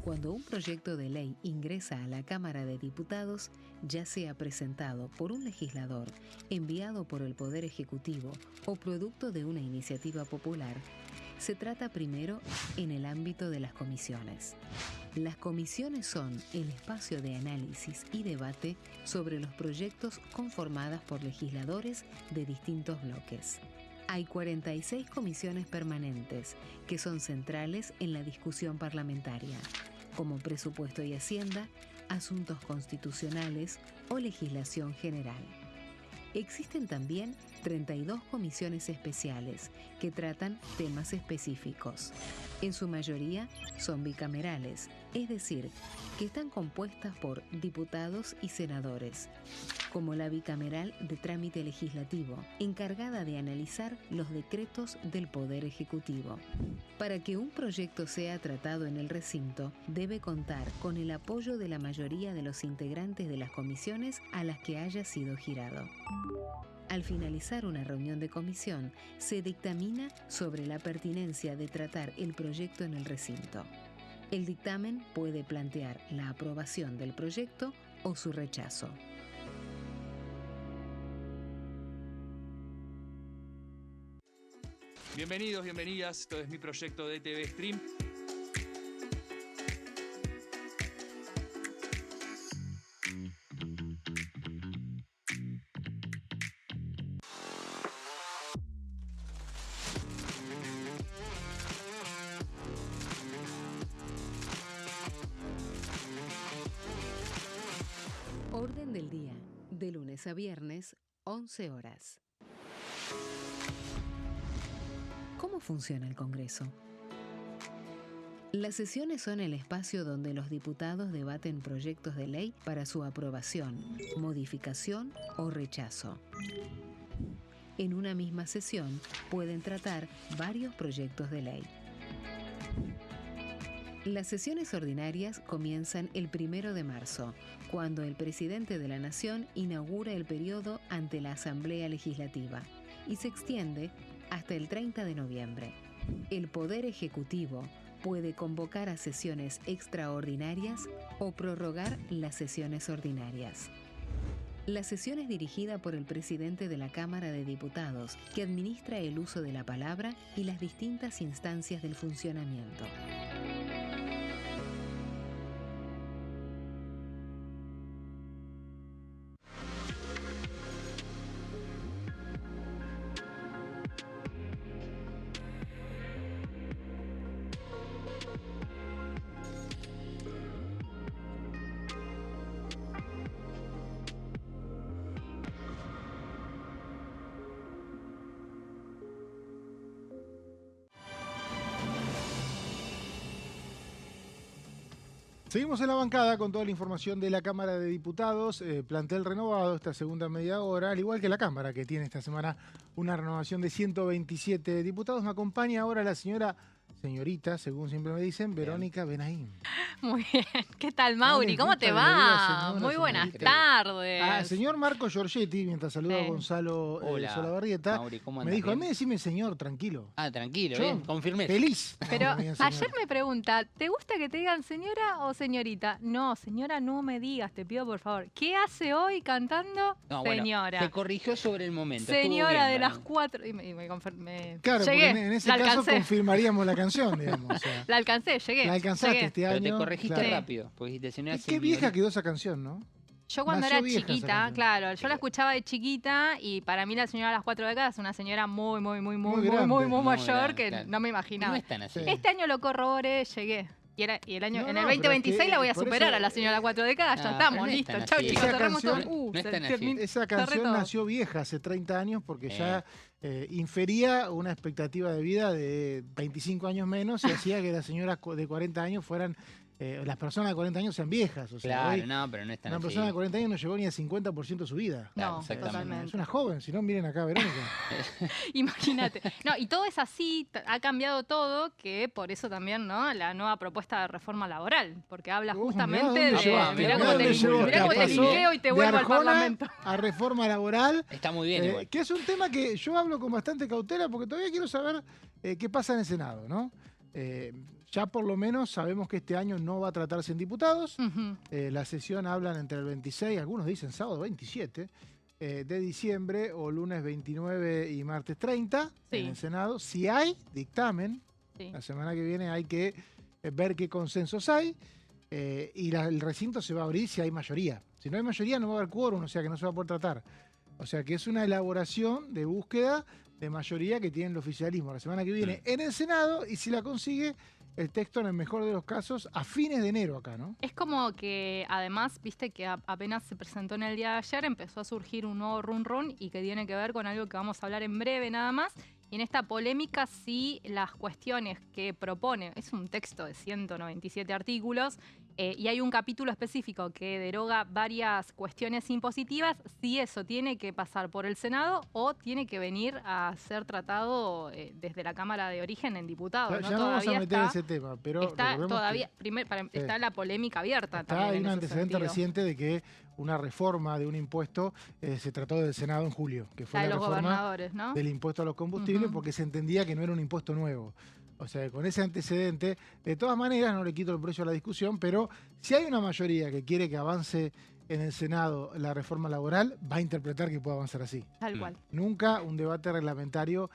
C: Cuando un proyecto de ley ingresa a la Cámara de Diputados, ya sea presentado por un legislador, enviado por el Poder Ejecutivo o producto de una iniciativa popular, se trata primero en el ámbito de las comisiones. Las comisiones son el espacio de análisis y debate sobre los proyectos conformadas por legisladores de distintos bloques. Hay 46 comisiones permanentes que son centrales en la discusión parlamentaria, como Presupuesto y Hacienda, Asuntos Constitucionales o Legislación General. Existen también 32 comisiones especiales que tratan temas específicos. En su mayoría son bicamerales, es decir, que están compuestas por diputados y senadores, como la bicameral de trámite legislativo, encargada de analizar los decretos del Poder Ejecutivo. Para que un proyecto sea tratado en el recinto, debe contar con el apoyo de la mayoría de los integrantes de las comisiones a las que haya sido girado. Al finalizar una reunión de comisión, se dictamina sobre la pertinencia de tratar el proyecto en el recinto. El dictamen puede plantear la aprobación del proyecto o su rechazo.
G: Bienvenidos, bienvenidas. Esto es mi proyecto de TV Stream.
C: Orden del día, de lunes a viernes, 11 horas. ¿Cómo funciona el Congreso? Las sesiones son el espacio donde los diputados debaten proyectos de ley para su aprobación, modificación o rechazo. En una misma sesión pueden tratar varios proyectos de ley. Las sesiones ordinarias comienzan el 1 de marzo, cuando el presidente de la Nación inaugura el periodo ante la Asamblea Legislativa y se extiende hasta el 30 de noviembre. El Poder Ejecutivo puede convocar a sesiones extraordinarias o prorrogar las sesiones ordinarias. La sesión es dirigida por el presidente de la Cámara de Diputados, que administra el uso de la palabra y las distintas instancias del funcionamiento.
A: Seguimos en la bancada con toda la información de la Cámara de Diputados, plantel renovado esta segunda media hora, al igual que la Cámara, que tiene esta semana una renovación de 127 diputados. Me acompaña ahora la señora señorita, según siempre me dicen, Verónica Benaim.
H: Muy bien. ¿Qué tal, Mauri?
A: les
H: ¿Cómo
A: gusta
H: te
A: que le diga
H: va?
A: señora,
H: Muy buenas
A: señorita?
H: tardes.
A: Al señor Marco Giorgetti, mientras saludo a
H: Sí.
A: Gonzalo
I: Hola,
A: Solabarrieta,
I: Mauri, ¿cómo
A: me
I: andas?
A: dijo, a
I: ¿Bien?
A: mí decime señor, tranquilo.
I: Ah, tranquilo,
A: Yo,
I: bien, con firmeza.
A: Feliz.
H: Pero
A: No, me digan señor.
H: ayer me pregunta, ¿te gusta que te digan señora o señorita? No, señora, no me digas, te pido por favor. ¿Qué hace hoy cantando?
I: No, bueno,
H: Señora.
I: se corrigió sobre el momento. estuvo
H: Señora
I: bien,
H: de las
I: ¿verdad?
H: 4. Y me confirmé.
A: Claro,
H: llegué,
A: porque en ese
H: la
A: caso
H: alcancé.
A: confirmaríamos la canción, digamos. O sea,
H: La alcancé, llegué.
A: la alcanzaste
H: llegué.
A: este
I: Pero
A: año.
I: te corregiste
A: claro.
I: rápido, porque dijiste señora.
A: Y qué vieja quedó esa canción, ¿no?
H: Yo cuando
A: Nació
H: era
A: vieja esa
H: chiquita,
A: canción.
H: claro, yo la escuchaba de chiquita y para mí la señora de las 4 décadas es una señora muy
A: grande.
H: muy
I: Muy
H: mayor
I: grande,
H: que
I: claro.
H: no me
I: No
H: imaginaba.
I: es tan así.
A: Sí.
H: Este año lo corroboré, llegué. Y el año,
A: No,
H: en
A: no,
H: el
A: pero es
H: 2026
A: que
H: la voy a
A: por
H: superar
A: eso-
H: a la señora de las 4 décadas, ya
I: No,
H: estamos,
I: pero no es
H: listo.
I: tan
H: Chau
I: así.
H: chicos,
A: Esa
H: cerremos todo.
A: canción-
I: no es
H: se
I: tan así.
H: terminó.
A: Esa
H: Cerré
A: canción
H: todo.
A: nació vieja, hace 30 años, porque ya infería una expectativa de vida de 25 años menos y hacía que las señoras de 40 años fueran, las personas de 40 años sean viejas. O sea,
I: Claro,
A: hoy
I: no, pero no es tan
A: una
I: así.
A: persona de 40 años no llegó ni al 50% de su vida.
I: Claro,
H: No,
I: exactamente.
H: totalmente.
A: Es una joven, si no, miren acá, Verónica.
H: Imagínate. No, y todo es así, ha cambiado todo, que por eso también, ¿no? La nueva propuesta de reforma laboral, porque habla
A: Mirá
H: justamente
A: dónde
H: de.
I: llegó,
H: Mirá
I: mirá
H: cómo
I: dónde
H: te
I: llegó,
H: mirá cómo te
I: pasó
H: linkeo y te
A: de
H: vuelvo al
A: Arjona
H: Parlamento.
A: a reforma laboral,
I: Está muy bien igual.
A: que es un tema que yo hablo con bastante cautela porque todavía quiero saber qué pasa en el Senado, ¿no? Ya por lo menos sabemos que este año no va a tratarse en diputados.
H: Ujú.
A: La sesión hablan entre el 26, algunos dicen sábado 27 de diciembre o lunes 29 y martes 30
H: Sí.
A: en el Senado. Si hay dictamen,
H: Sí.
A: la semana que viene hay que ver qué consensos hay y el recinto se va a abrir si hay mayoría. Si no hay mayoría no va a haber quórum, o sea que no se va a poder tratar. O sea que es una elaboración de búsqueda de mayoría que tiene el oficialismo la semana que viene en el Senado y si la consigue el texto en el mejor de los casos a fines de enero acá, ¿no?
H: Es como que además, viste que apenas se presentó en el día de ayer, empezó a surgir un nuevo run y que tiene que ver con algo que vamos a hablar en breve nada más. Y en esta polémica sí las cuestiones que propone, es un texto de 197 artículos y hay un capítulo específico que deroga varias cuestiones impositivas, si eso tiene que pasar por el Senado o tiene que venir a ser tratado desde la Cámara de Origen en diputados.
A: Ya
H: ¿no?
A: no vamos a
H: Todavía
A: meter
H: está-
A: ese tema, pero
H: Está
A: recordemos
H: todavía,
A: que
H: está la polémica abierta
A: está,
H: también.
A: hay
H: en
A: un
H: ese
A: antecedente
H: sentido.
A: reciente de que una reforma de un impuesto se trató del Senado en julio, que fue
H: La de
A: la
H: los
A: reforma
H: gobernadores, ¿no?
A: del impuesto a los combustibles,
H: Ujú.
A: porque se entendía que no era un impuesto nuevo. O sea, con ese antecedente, de todas maneras, no le quito el precio a la discusión, pero si hay una mayoría que quiere que avance en el Senado la reforma laboral, va a interpretar que puede avanzar así.
H: Tal cual.
A: Nunca un debate reglamentario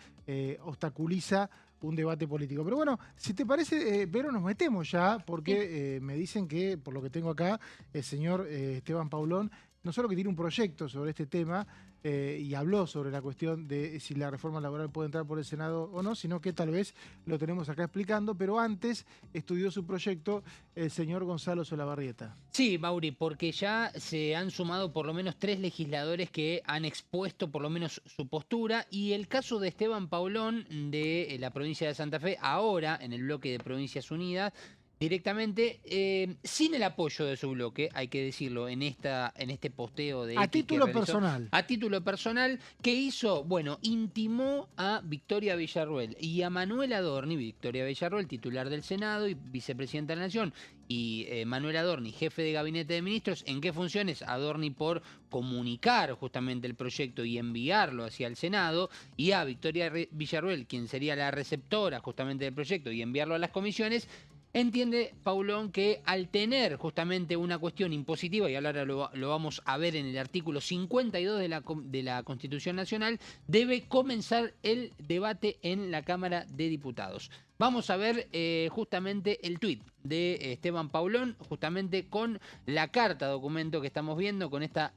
A: obstaculiza un debate político. Pero bueno, si te parece, Vero, nos metemos ya, porque me dicen que, por lo que tengo acá, el señor Esteban Paulón, no solo que tiene un proyecto sobre este tema y habló sobre la cuestión de si la reforma laboral puede entrar por el Senado o no, sino que tal vez lo tenemos acá explicando, pero antes estudió su proyecto el señor Gonzalo Solabarrieta.
I: Sí, Mauri, porque ya se han sumado por lo menos 3 legisladores que han expuesto por lo menos su postura y el caso de Esteban Paulón de la provincia de Santa Fe, ahora en el bloque de Provincias Unidas, directamente, sin el apoyo de su bloque, hay que decirlo, en este posteo de
A: A
I: X que
A: título
I: realizó,
A: personal.
I: a título personal, que hizo, bueno, intimó a Victoria Villarruel y a Manuel Adorni, Victoria Villarruel, titular del Senado y vicepresidenta de la Nación, y Manuel Adorni, jefe de gabinete de ministros. ¿En qué funciones? Adorni por comunicar justamente el proyecto y enviarlo hacia el Senado, y a Victoria Villarruel, quien sería la receptora justamente del proyecto, y enviarlo a las comisiones. Entiende Paulón que al tener justamente una cuestión impositiva, y ahora lo vamos a ver en el artículo 52 de la Constitución Nacional, debe comenzar el debate en la Cámara de Diputados. Vamos a ver justamente el tuit de Esteban Paulón, justamente con la carta documento que estamos viendo, con esta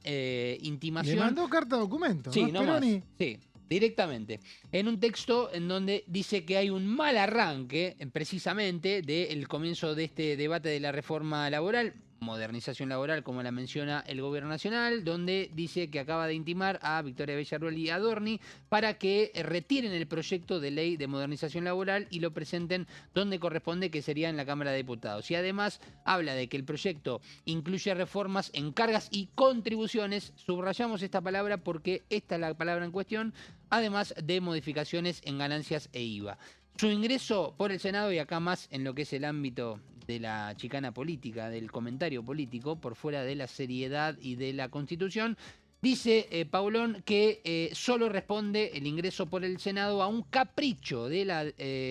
I: intimación.
A: Le mandó carta documento,
I: Sí,
A: ¿no?
I: no más.
A: Peroni.
I: Sí, directamente. En un texto en donde dice que hay un mal arranque, precisamente, del comienzo de este debate de la reforma laboral, modernización laboral, como la menciona el Gobierno Nacional, donde dice que acaba de intimar a Victoria Villarruel y Adorni para que retiren el proyecto de ley de modernización laboral y lo presenten donde corresponde, que sería en la Cámara de Diputados. Y además habla de que el proyecto incluye reformas en cargas y contribuciones. Subrayamos esta palabra porque esta es la palabra en cuestión, además de modificaciones en ganancias e IVA. Su ingreso por el Senado, y acá más en lo que es el ámbito de la chicana política, del comentario político, por fuera de la seriedad y de la Constitución, dice Paulón que solo responde el ingreso por el Senado a un capricho de la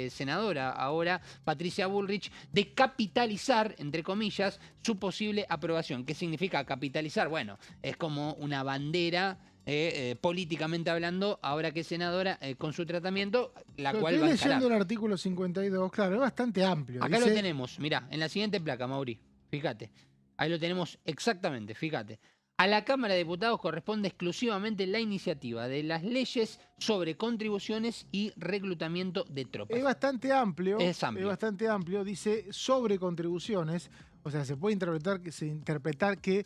I: senadora, ahora Patricia Bullrich, de capitalizar, entre comillas, su posible aprobación. ¿Qué significa capitalizar? Bueno, es como una bandera, políticamente hablando, ahora que es senadora, con su tratamiento, la
A: Pero
I: cual
A: estoy
I: va a encarar.
A: leyendo el artículo 52, claro, es bastante amplio.
I: Acá
A: Dice,
I: lo tenemos, mirá, en la siguiente placa, Mauri, fíjate. Ahí lo tenemos exactamente, fíjate. A la Cámara de Diputados corresponde exclusivamente la iniciativa de las leyes sobre contribuciones y reclutamiento de tropas.
A: Es bastante amplio.
I: Es amplio.
A: Bastante amplio. Dice sobre contribuciones. O sea, se puede interpretar que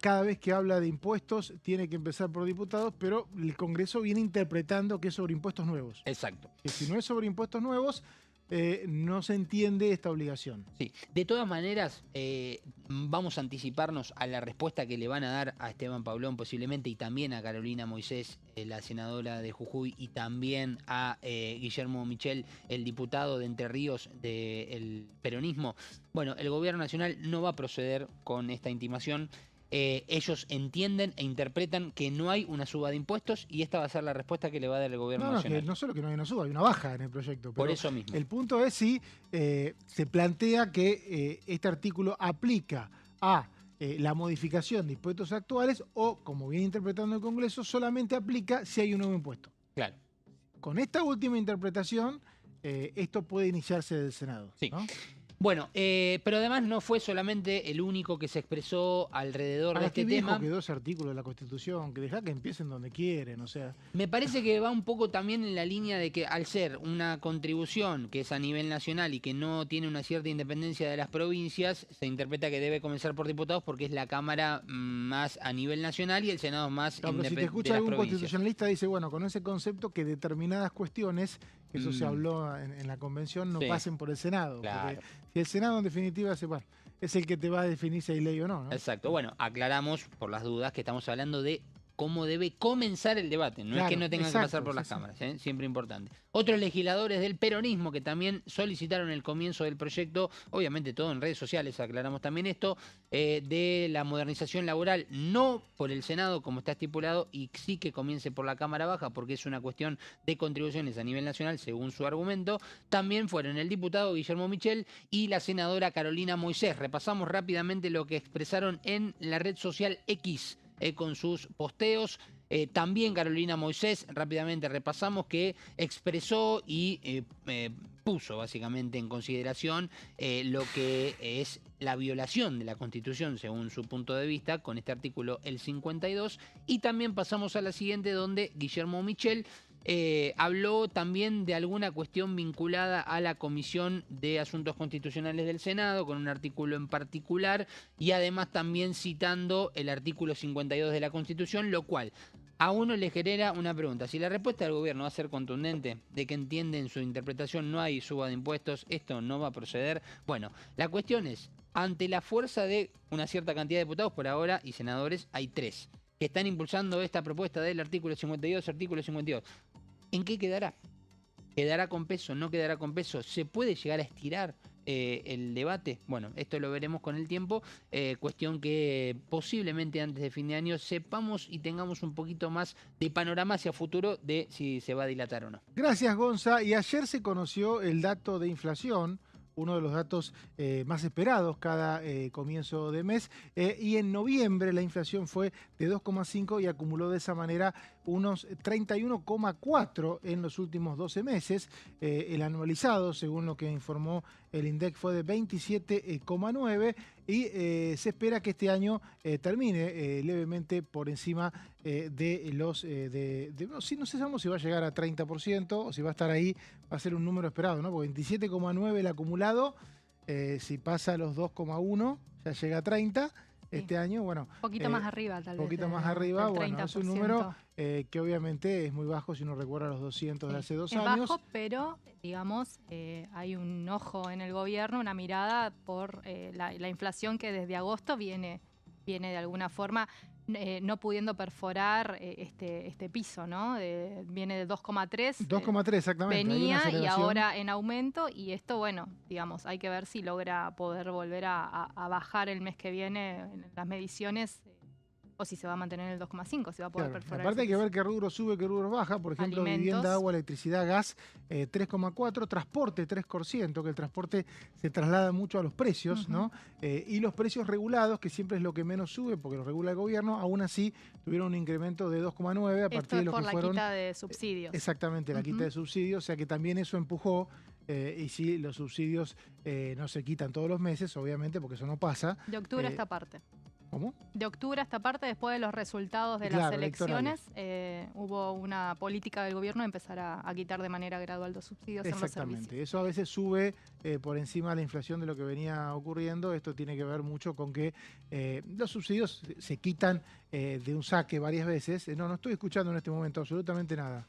A: cada vez que habla de impuestos tiene que empezar por diputados, pero el Congreso viene interpretando que es sobre impuestos nuevos.
I: Exacto.
A: Que si no es sobre impuestos nuevos, no se entiende esta obligación.
I: Sí, de todas maneras, vamos a anticiparnos a la respuesta que le van a dar a Esteban Paulón posiblemente, y también a Carolina Moisés, la senadora de Jujuy, y también a Guillermo Michel, el diputado de Entre Ríos del peronismo. Bueno, el gobierno nacional no va a proceder con esta intimación. Ellos entienden e interpretan que no hay una suba de impuestos, y esta va a ser la respuesta que le va a dar el gobierno nacional.
A: Que no solo que no hay una suba, hay una baja en el proyecto.
I: Por eso mismo.
A: El punto es si se plantea que este artículo aplica a la modificación de impuestos actuales, o, como viene interpretando el Congreso, solamente aplica si hay un nuevo impuesto.
I: Claro.
A: Con esta última interpretación, esto puede iniciarse del Senado.
I: Sí.
A: ¿No?
I: Bueno, pero además no fue solamente el único que se expresó alrededor de este tema.
A: Quedó ese artículo de la Constitución, que deja que empiecen donde quieren, o sea.
I: Me parece que va un poco también en la línea de que, al ser una contribución que es a nivel nacional y que no tiene una cierta independencia de las provincias, se interpreta que debe comenzar por diputados, porque es la Cámara más a nivel nacional y el Senado más independiente.
A: Si te escucha algún constitucionalista, dice, bueno, con ese concepto que determinadas cuestiones, que eso se habló en la convención, no pasen por el Senado.
I: Claro.
A: Porque si el Senado, en definitiva, es el que te va a definir si hay ley o no.
I: Exacto. Bueno, aclaramos por las dudas que estamos hablando de cómo debe comenzar el debate. No es que no tengan que pasar por las cámaras, siempre importante. Otros legisladores del peronismo que también solicitaron el comienzo del proyecto, obviamente todo en redes sociales, aclaramos también esto, de la modernización laboral, no por el Senado como está estipulado, y sí que comience por la Cámara Baja, porque es una cuestión de contribuciones a nivel nacional, según su argumento. También fueron el diputado Guillermo Michel y la senadora Carolina Moisés. Repasamos rápidamente lo que expresaron en la red social X, con sus posteos. También Carolina Moisés, rápidamente repasamos, que expresó y puso básicamente en consideración lo que es la violación de la Constitución según su punto de vista con este artículo, el 52. Y también pasamos a la siguiente, donde Guillermo Michel habló también de alguna cuestión vinculada a la Comisión de Asuntos Constitucionales del Senado, con un artículo en particular, y además también citando el artículo 52 de la Constitución, lo cual a uno le genera una pregunta. Si la respuesta del gobierno va a ser contundente, de que entiende en su interpretación no hay suba de impuestos, esto no va a proceder. Bueno, la cuestión es, ante la fuerza de una cierta cantidad de diputados por ahora y senadores, hay 3 que están impulsando esta propuesta del artículo 52, artículo 52. ¿En qué quedará? ¿Quedará con peso? ¿No quedará con peso? ¿Se puede llegar a estirar el debate? Bueno, esto lo veremos con el tiempo. Cuestión que posiblemente antes de fin de año sepamos y tengamos un poquito más de panorama hacia futuro de si se va a dilatar o no.
A: Gracias, Gonza. Y ayer se conoció el dato de inflación, uno de los datos más esperados cada comienzo de mes, y en noviembre la inflación fue de 2,5 y acumuló de esa manera unos 31,4 en los últimos 12 meses. El anualizado, según lo que informó el INDEC, fue de 27,9 y se espera que este año termine levemente por encima de los... no sabemos si va a llegar a 30% o si va a estar ahí, va a ser un número esperado, ¿no? Porque 27,9 el acumulado, si pasa a los 2,1 ya llega a 30. Este año, bueno...
H: Un poquito más arriba, tal vez.
A: Un poquito más arriba, bueno, es un número que obviamente es muy bajo si uno recuerda los 200 de hace 2 años.
H: Es bajo, pero, digamos, hay un ojo en el gobierno, una mirada por la inflación que desde agosto viene viene de alguna forma no pudiendo perforar este piso, ¿no? Viene de 2,3.
A: 2,3 exactamente. hay una
H: Venía y
A: aceleración.
H: ahora en aumento, y esto, bueno, digamos, hay que ver si logra poder volver a bajar el mes que viene en las mediciones, o si se va a mantener en el 2,5, si va a poder
A: Claro,
H: perforar.
A: aparte hay
H: ese
A: que
H: piso.
A: ver qué rubro sube, qué rubro baja. Por ejemplo,
H: Alimentos.
A: vivienda, agua, electricidad, gas, 3,4, transporte 3%, que el transporte se traslada mucho a los precios, ¿no? Y los precios regulados, que siempre es lo que menos sube porque lo regula el gobierno, aún así tuvieron un incremento de 2,9 a
H: Esto
A: partir de
H: es
A: lo
H: por
A: que
H: la
A: fueron...
H: quita de subsidios.
A: Exactamente, la quita de subsidios, o sea que también eso empujó, y si los subsidios no se quitan todos los meses, obviamente, porque eso no pasa.
H: De octubre a esta parte.
A: ¿Cómo?
H: De octubre a esta parte, después de los resultados de
A: Claro,
H: las elecciones,
A: electorales.
H: hubo una política del gobierno de empezar a quitar de manera gradual los subsidios en los servicios.
A: Exactamente, eso a veces sube por encima de la inflación de lo que venía ocurriendo. Esto tiene que ver mucho con que los subsidios se quitan de un saque varias veces. No estoy escuchando en este momento absolutamente nada.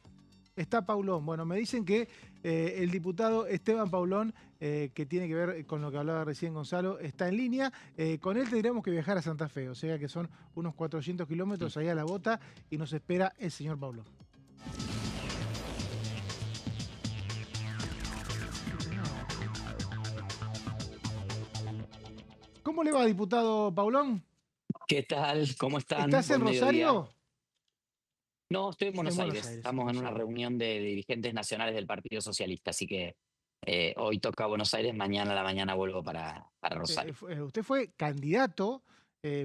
A: Está Paulón. Bueno, me dicen que el diputado Esteban Paulón, que tiene que ver con lo que hablaba recién Gonzalo, está en línea. Con él tendríamos que viajar a Santa Fe, o sea que son unos 400 kilómetros allá a La Bota, y nos espera el señor Paulón. ¿Cómo le va, diputado Paulón?
J: ¿Qué tal? ¿Cómo están?
A: ¿Estás en
J: Buen mediodía.
A: Rosario?
J: No, estoy en Buenos
A: Buenos
J: Aires.
A: Aires,
J: Estamos en una
A: Rosario.
J: reunión de dirigentes nacionales del Partido Socialista, así que hoy toca Buenos Aires, mañana a la mañana vuelvo para Rosario.
A: Usted fue candidato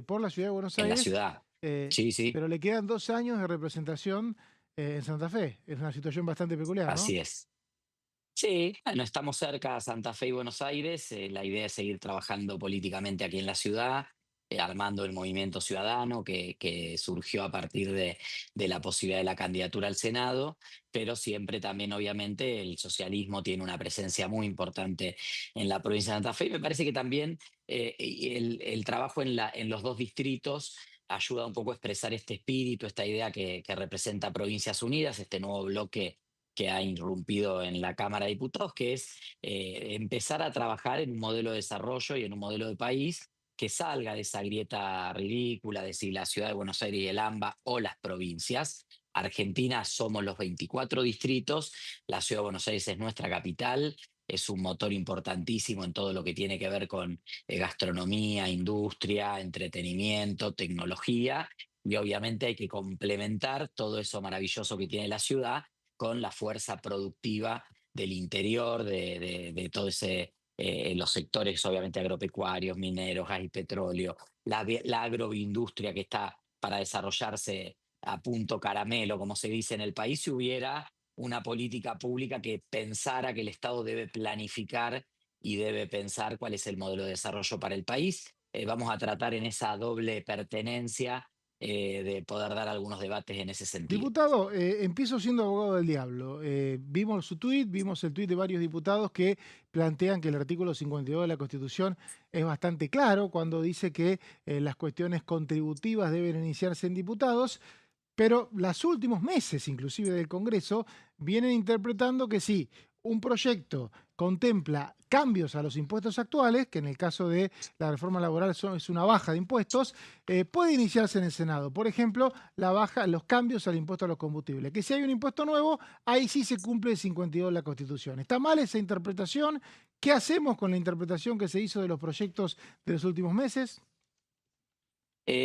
A: por la ciudad de Buenos
J: En la
A: Aires,
J: ciudad. Sí, sí,
A: pero le quedan 2 años de representación en Santa Fe. Es una situación bastante peculiar, ¿no?
J: así es. Sí, bueno, estamos cerca a Santa Fe y Buenos Aires. La idea es seguir trabajando políticamente aquí en la ciudad, armando el movimiento ciudadano que surgió a partir de la posibilidad de la candidatura al Senado, pero siempre también, obviamente, el socialismo tiene una presencia muy importante en la provincia de Santa Fe. Y me parece que también y el trabajo en los 2 distritos ayuda un poco a expresar este espíritu, esta idea que representa Provincias Unidas, este nuevo bloque que ha irrumpido en la Cámara de Diputados, que es empezar a trabajar en un modelo de desarrollo y en un modelo de país que salga de esa grieta ridícula de si la ciudad de Buenos Aires y el AMBA o las provincias. Argentina somos los 24 distritos, la ciudad de Buenos Aires es nuestra capital, es un motor importantísimo en todo lo que tiene que ver con gastronomía, industria, entretenimiento, tecnología, y obviamente hay que complementar todo eso maravilloso que tiene la ciudad con la fuerza productiva del interior, de todo ese, los sectores obviamente agropecuarios, mineros, gas y petróleo, la agroindustria que está para desarrollarse a punto caramelo, como se dice en el país, si hubiera una política pública que pensara que el Estado debe planificar y debe pensar cuál es el modelo de desarrollo para el país. Vamos a tratar en esa doble pertenencia de poder dar algunos debates en ese sentido.
A: Diputado, empiezo siendo abogado del diablo. Vimos su tuit, vimos el tuit de varios diputados que plantean que el artículo 52 de la Constitución es bastante claro cuando dice que las cuestiones contributivas deben iniciarse en diputados, pero los últimos meses, inclusive del Congreso, vienen interpretando que sí, un proyecto contempla cambios a los impuestos actuales, que en el caso de la reforma laboral es una baja de impuestos, puede iniciarse en el Senado. Por ejemplo, los cambios al impuesto a los combustibles. Que si hay un impuesto nuevo, ahí sí se cumple el 52 de la Constitución. ¿Está mal esa interpretación? ¿Qué hacemos con la interpretación que se hizo de los proyectos de los últimos meses?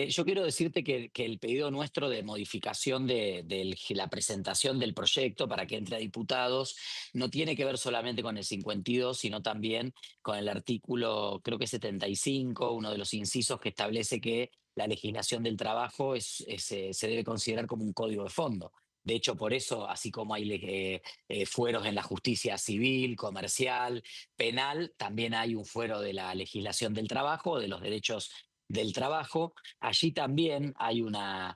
J: Yo quiero decirte que el pedido nuestro de modificación de la presentación del proyecto para que entre a diputados no tiene que ver solamente con el 52, sino también con el artículo, creo que 75, uno de los incisos que establece que la legislación del trabajo se debe considerar como un código de fondo. De hecho, por eso, así como hay fueros en la justicia civil, comercial, penal, también hay un fuero de la legislación del trabajo, de los derechos del trabajo. Allí también hay una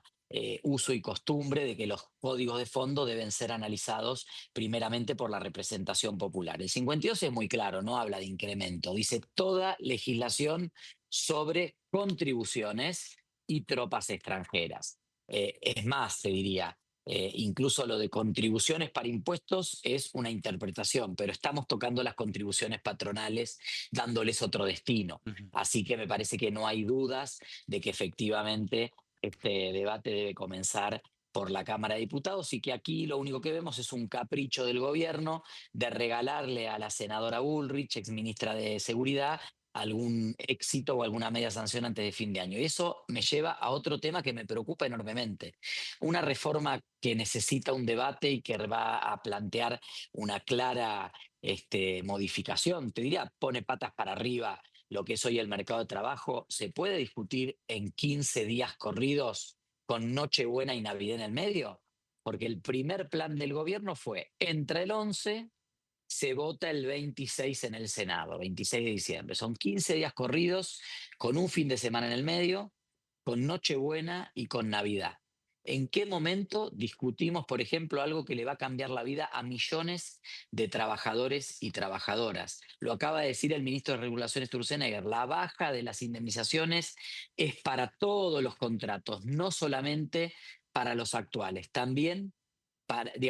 J: uso y costumbre de que los códigos de fondo deben ser analizados primeramente por la representación popular. El 52 es muy claro, no habla de incremento, dice toda legislación sobre contribuciones y tropas extranjeras. Es más, te diría, Incluso lo de contribuciones para impuestos es una interpretación, pero estamos tocando las contribuciones patronales dándoles otro destino. Así que me parece que no hay dudas de que efectivamente este debate debe comenzar por la Cámara de Diputados y que aquí lo único que vemos es un capricho del gobierno de regalarle a la senadora Bullrich, exministra de Seguridad, algún éxito o alguna media sanción antes de fin de año. Y eso me lleva a otro tema que me preocupa enormemente. Una reforma que necesita un debate y que va a plantear una clara modificación, te diría, pone patas para arriba lo que es hoy el mercado de trabajo, se puede discutir en 15 días corridos con Nochebuena y Navidad en el medio, porque el primer plan del gobierno fue entre el 11 se vota el 26 en el Senado, 26 de diciembre. Son 15 días corridos con un fin de semana en el medio, con Nochebuena y con Navidad. ¿En qué momento discutimos, por ejemplo, algo que le va a cambiar la vida a millones de trabajadores y trabajadoras? Lo acaba de decir el ministro de Regulación Sturzenegger. La baja de las indemnizaciones es para todos los contratos, no solamente para los actuales, también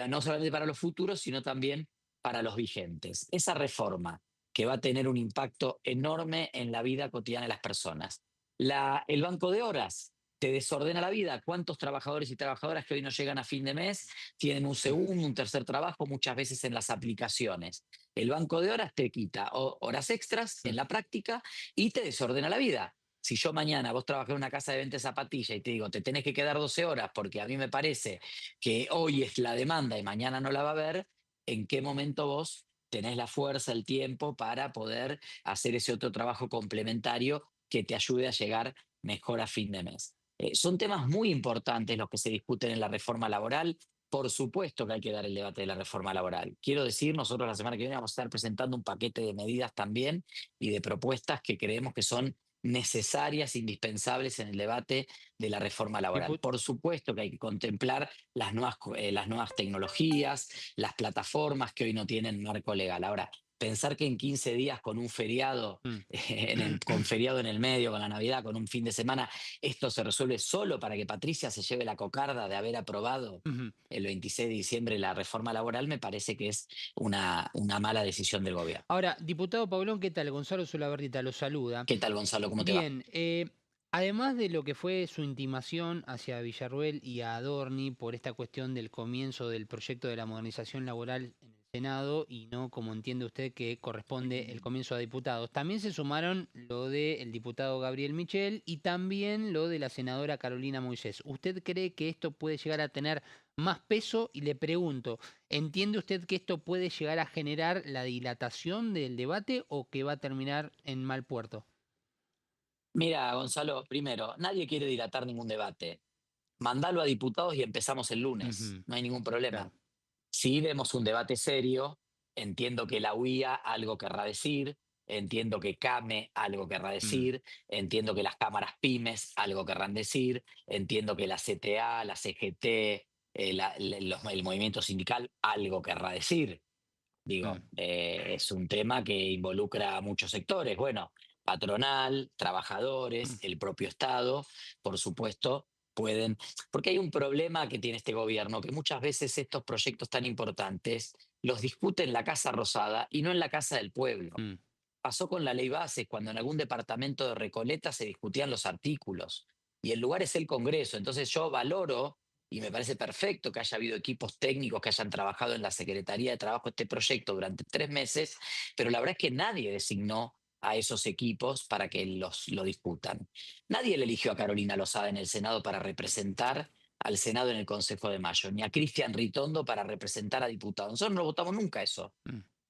J: no solamente para los futuros, sino también para los vigentes. Esa reforma que va a tener un impacto enorme en la vida cotidiana de las personas. El banco de horas te desordena la vida. ¿Cuántos trabajadores y trabajadoras que hoy no llegan a fin de mes tienen un segundo, un tercer trabajo, muchas veces en las aplicaciones? El banco de horas te quita horas extras en la práctica y te desordena la vida. Si yo mañana vos trabajás en una casa de venta de zapatillas y te digo, te tenés que quedar 12 horas porque a mí me parece que hoy es la demanda y mañana no la va a haber, ¿en qué momento vos tenés la fuerza, el tiempo para poder hacer ese otro trabajo complementario que te ayude a llegar mejor a fin de mes? Son temas muy importantes los que se discuten en la reforma laboral. Por supuesto que hay que dar el debate de la reforma laboral. Quiero decir, nosotros la semana que viene vamos a estar presentando un paquete de medidas también y de propuestas que creemos que son necesarias, indispensables en el debate de la reforma laboral. Por supuesto que hay que contemplar las nuevas tecnologías, las plataformas que hoy no tienen marco legal. Ahora, pensar que en 15 días con un feriado, con feriado en el medio, con la Navidad, con un fin de semana, esto se resuelve solo para que Patricia se lleve la cocarda de haber aprobado el 26 de diciembre la reforma laboral, me parece que es una mala decisión del gobierno.
I: Ahora, diputado Paulón, ¿qué tal? Gonzalo Sulaberrita lo saluda.
J: ¿Qué tal, Gonzalo? ¿Cómo te va?
I: Bien, además de lo que fue su intimación hacia Villarruel y a Adorni por esta cuestión del comienzo del proyecto de la modernización laboral en el Senado y no como entiende usted que corresponde el comienzo a diputados, también se sumaron lo del diputado Gabriel Michel y también lo de la senadora Carolina Moisés. ¿Usted cree que esto puede llegar a tener más peso? Y le pregunto, ¿entiende usted que esto puede llegar a generar la dilatación del debate o que va a terminar en mal puerto?
J: Mira, Gonzalo, primero, nadie quiere dilatar ningún debate. Mandalo a diputados y empezamos el lunes. No hay ningún problema.
I: Claro.
J: Si vemos un debate serio, entiendo que la UIA algo querrá decir, entiendo que CAME algo querrá decir, entiendo que las cámaras pymes algo querrán decir, entiendo que la CTA, la CGT, el movimiento sindical algo querrá decir. Digo, es un tema que involucra a muchos sectores. Bueno, patronal, trabajadores, el propio Estado, por supuesto, pueden. Porque hay un problema que tiene este gobierno, que muchas veces estos proyectos tan importantes los discute en la Casa Rosada y no en la Casa del Pueblo. Pasó con la ley base, cuando en algún departamento de Recoleta se discutían los artículos. Y el lugar es el Congreso. Entonces yo valoro, y me parece perfecto que haya habido equipos técnicos que hayan trabajado en la Secretaría de Trabajo este proyecto durante 3 meses, pero la verdad es que nadie designó a esos equipos para que lo discutan. Nadie le eligió a Carolina Lozada en el Senado para representar al Senado en el Consejo de Mayo, ni a Cristian Ritondo para representar a diputados. Nosotros no votamos nunca eso.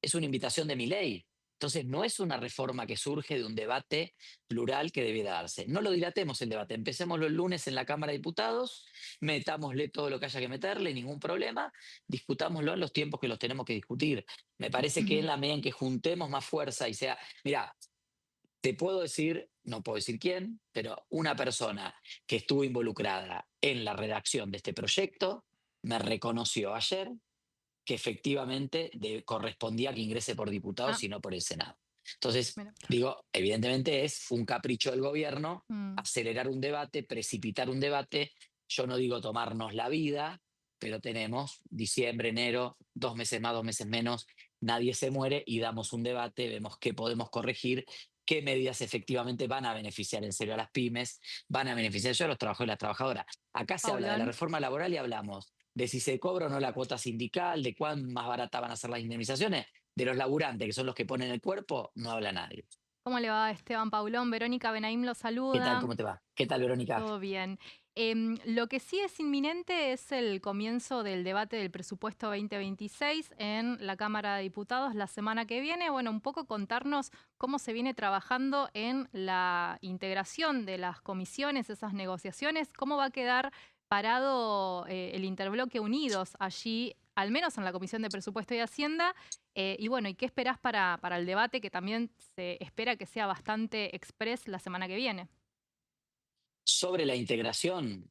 J: Es una invitación de Milei. Entonces no es una reforma que surge de un debate plural que debe darse. No lo dilatemos el debate, empecémoslo el lunes en la Cámara de Diputados, metámosle todo lo que haya que meterle, ningún problema, discutámoslo en los tiempos que los tenemos que discutir. Me parece que en la medida en que juntemos más fuerza y sea, mira, te puedo decir, no puedo decir quién, pero una persona que estuvo involucrada en la redacción de este proyecto me reconoció ayer que efectivamente correspondía que ingrese por diputados y no por el Senado. Entonces, digo, evidentemente es un capricho del gobierno acelerar un debate, precipitar un debate. Yo no digo tomarnos la vida, pero tenemos diciembre, enero, 2 meses más, 2 meses menos, nadie se muere y damos un debate, vemos qué podemos corregir, qué medidas efectivamente van a beneficiar en serio a las pymes, van a beneficiar a los trabajadores y las trabajadoras. Acá se habla de la
H: Paulón.
J: reforma laboral y hablamos de si se cobra o no la cuota sindical, de cuán más barata van a ser las indemnizaciones. De los laburantes, que son los que ponen el cuerpo, no habla nadie.
H: ¿Cómo le va, Esteban Paulón? Verónica Benaim lo
J: ¿Qué tal?
H: saluda.
J: ¿Cómo te va? ¿Qué tal, Verónica?
H: Todo bien. Lo que sí es inminente es el comienzo del debate del presupuesto 2026 en la Cámara de Diputados la semana que viene. Bueno, un poco contarnos cómo se viene trabajando en la integración de las comisiones, esas negociaciones, cómo va a quedar parado el Interbloque Unidos allí, al menos en la Comisión de Presupuesto y Hacienda. Y bueno, ¿y qué esperás para el debate que también se espera que sea bastante express la semana que viene?
J: Sobre la integración,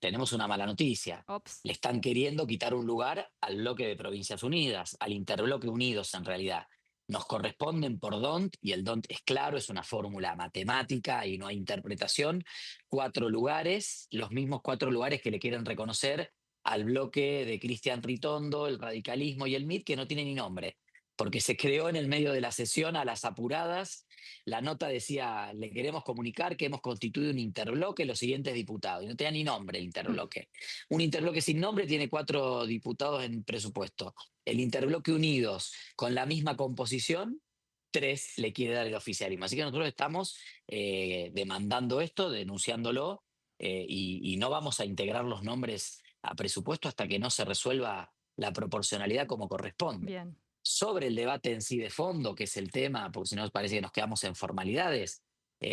J: tenemos una mala noticia.
H: Ops.
J: Le están queriendo quitar un lugar al bloque de Provincias Unidas, al Interbloque Unidos en realidad. Nos corresponden por DONT, y el DONT es claro, es una fórmula matemática y no hay interpretación, 4 lugares, los mismos 4 lugares que le quieren reconocer al bloque de Cristian Ritondo, el radicalismo y el MIT, que no tiene ni nombre, porque se creó en el medio de la sesión a las apuradas. La nota decía, le queremos comunicar que hemos constituido un interbloque los siguientes diputados, y no tenía ni nombre el interbloque. Un interbloque sin nombre tiene 4 diputados en presupuesto. El Interbloque Unidos, con la misma composición, 3 le quiere dar el oficialismo. Así que nosotros estamos demandando esto, denunciándolo, y no vamos a integrar los nombres a presupuesto hasta que no se resuelva la proporcionalidad como corresponde.
H: Bien.
J: Sobre el debate en sí de fondo, que es el tema, porque si no parece que nos quedamos en formalidades,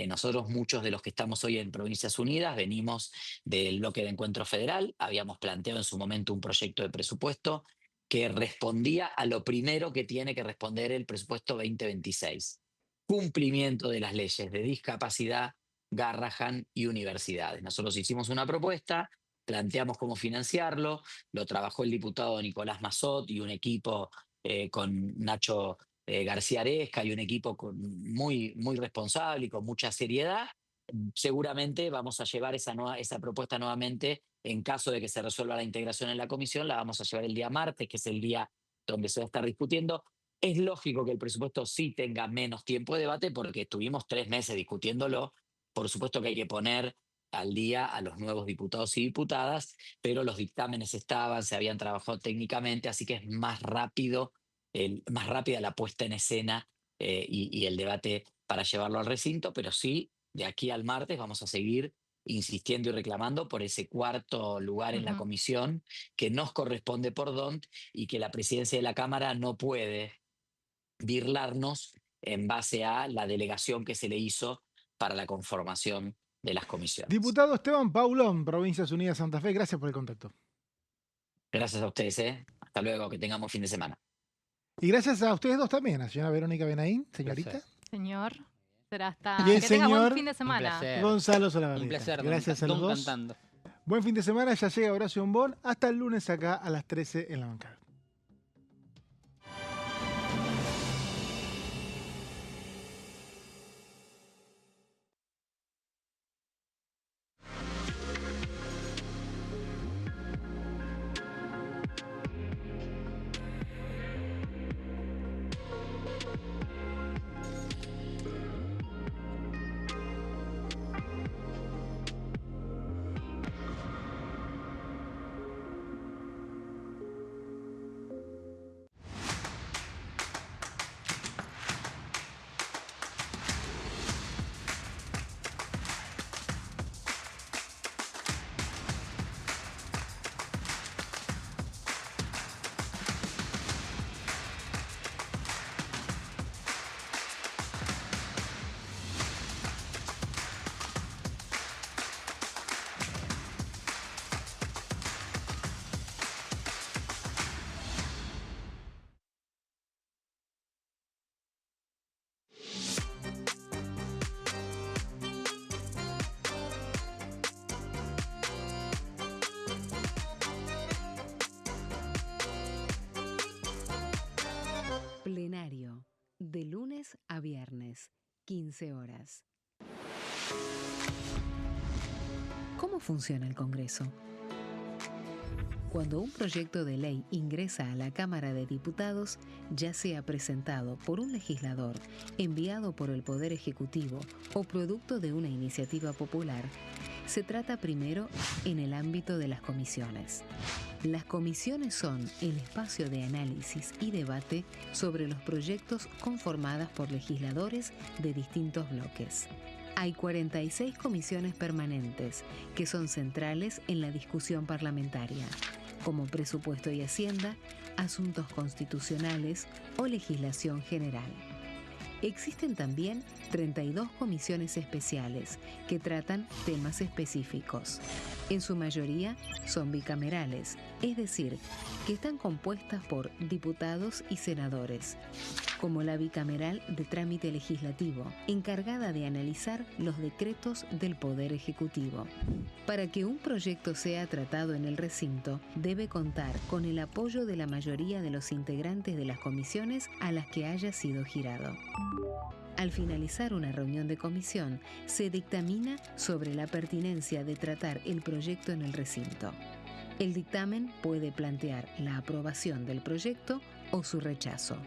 J: nosotros muchos de los que estamos hoy en Provincias Unidas venimos del bloque de Encuentro Federal, habíamos planteado en su momento un proyecto de presupuesto que respondía a lo primero que tiene que responder el presupuesto 2026. Cumplimiento de las leyes de discapacidad, Garrahan y universidades. Nosotros hicimos una propuesta, planteamos cómo financiarlo, lo trabajó el diputado Nicolás Mazzot y un equipo con Nacho García Aresca y un equipo muy, muy responsable y con mucha seriedad. Seguramente vamos a llevar esa propuesta nuevamente en caso de que se resuelva la integración en la comisión, la vamos a llevar el día martes, que es el día donde se va a estar discutiendo. Es lógico que el presupuesto sí tenga menos tiempo de debate porque estuvimos 3 meses discutiéndolo. Por supuesto que hay que poner al día a los nuevos diputados y diputadas, pero los dictámenes estaban, se habían trabajado técnicamente, así que es más rápida la puesta en escena y el debate para llevarlo al recinto, pero sí, de aquí al martes vamos a seguir insistiendo y reclamando por ese 4.º lugar en la comisión que nos corresponde por DONT y que la presidencia de la Cámara no puede birlarnos en base a la delegación que se le hizo para la conformación de las comisiones.
A: Diputado Esteban Paulón, Provincias Unidas Santa Fe, gracias por el contacto.
J: Gracias a ustedes, Hasta luego, que tengamos fin de semana.
A: Y gracias a ustedes dos también, a señora Verónica Benaim, señorita.
H: Señor, será hasta
A: Y el
H: que tenga
A: señor
H: buen fin de semana.
A: Gonzalo Solabarrieta.
I: Un placer,
A: Gracias a los
I: don
A: dos.
I: cantando.
A: Buen fin de semana, ya llega Horacio Bombón. Hasta el lunes acá a las 13 en la bancada.
C: Plenario, de lunes a viernes, 15 horas. ¿Cómo funciona el Congreso? Cuando un proyecto de ley ingresa a la Cámara de Diputados, ya sea presentado por un legislador, enviado por el Poder Ejecutivo o producto de una iniciativa popular, se trata primero en el ámbito de las comisiones. Las comisiones son el espacio de análisis y debate sobre los proyectos conformadas por legisladores de distintos bloques. Hay 46 comisiones permanentes que son centrales en la discusión parlamentaria, como Presupuesto y Hacienda, Asuntos Constitucionales o Legislación General. Existen también 32 comisiones especiales que tratan temas específicos. En su mayoría son bicamerales, es decir, que están compuestas por diputados y senadores, como la bicameral de trámite legislativo, encargada de analizar los decretos del Poder Ejecutivo. Para que un proyecto sea tratado en el recinto, debe contar con el apoyo de la mayoría de los integrantes de las comisiones a las que haya sido girado. Al finalizar una reunión de comisión, se dictamina sobre la pertinencia de tratar el proyecto en el recinto. El dictamen puede plantear la aprobación del proyecto o su rechazo.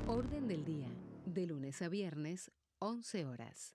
C: Orden del día, de lunes a viernes, 11 horas.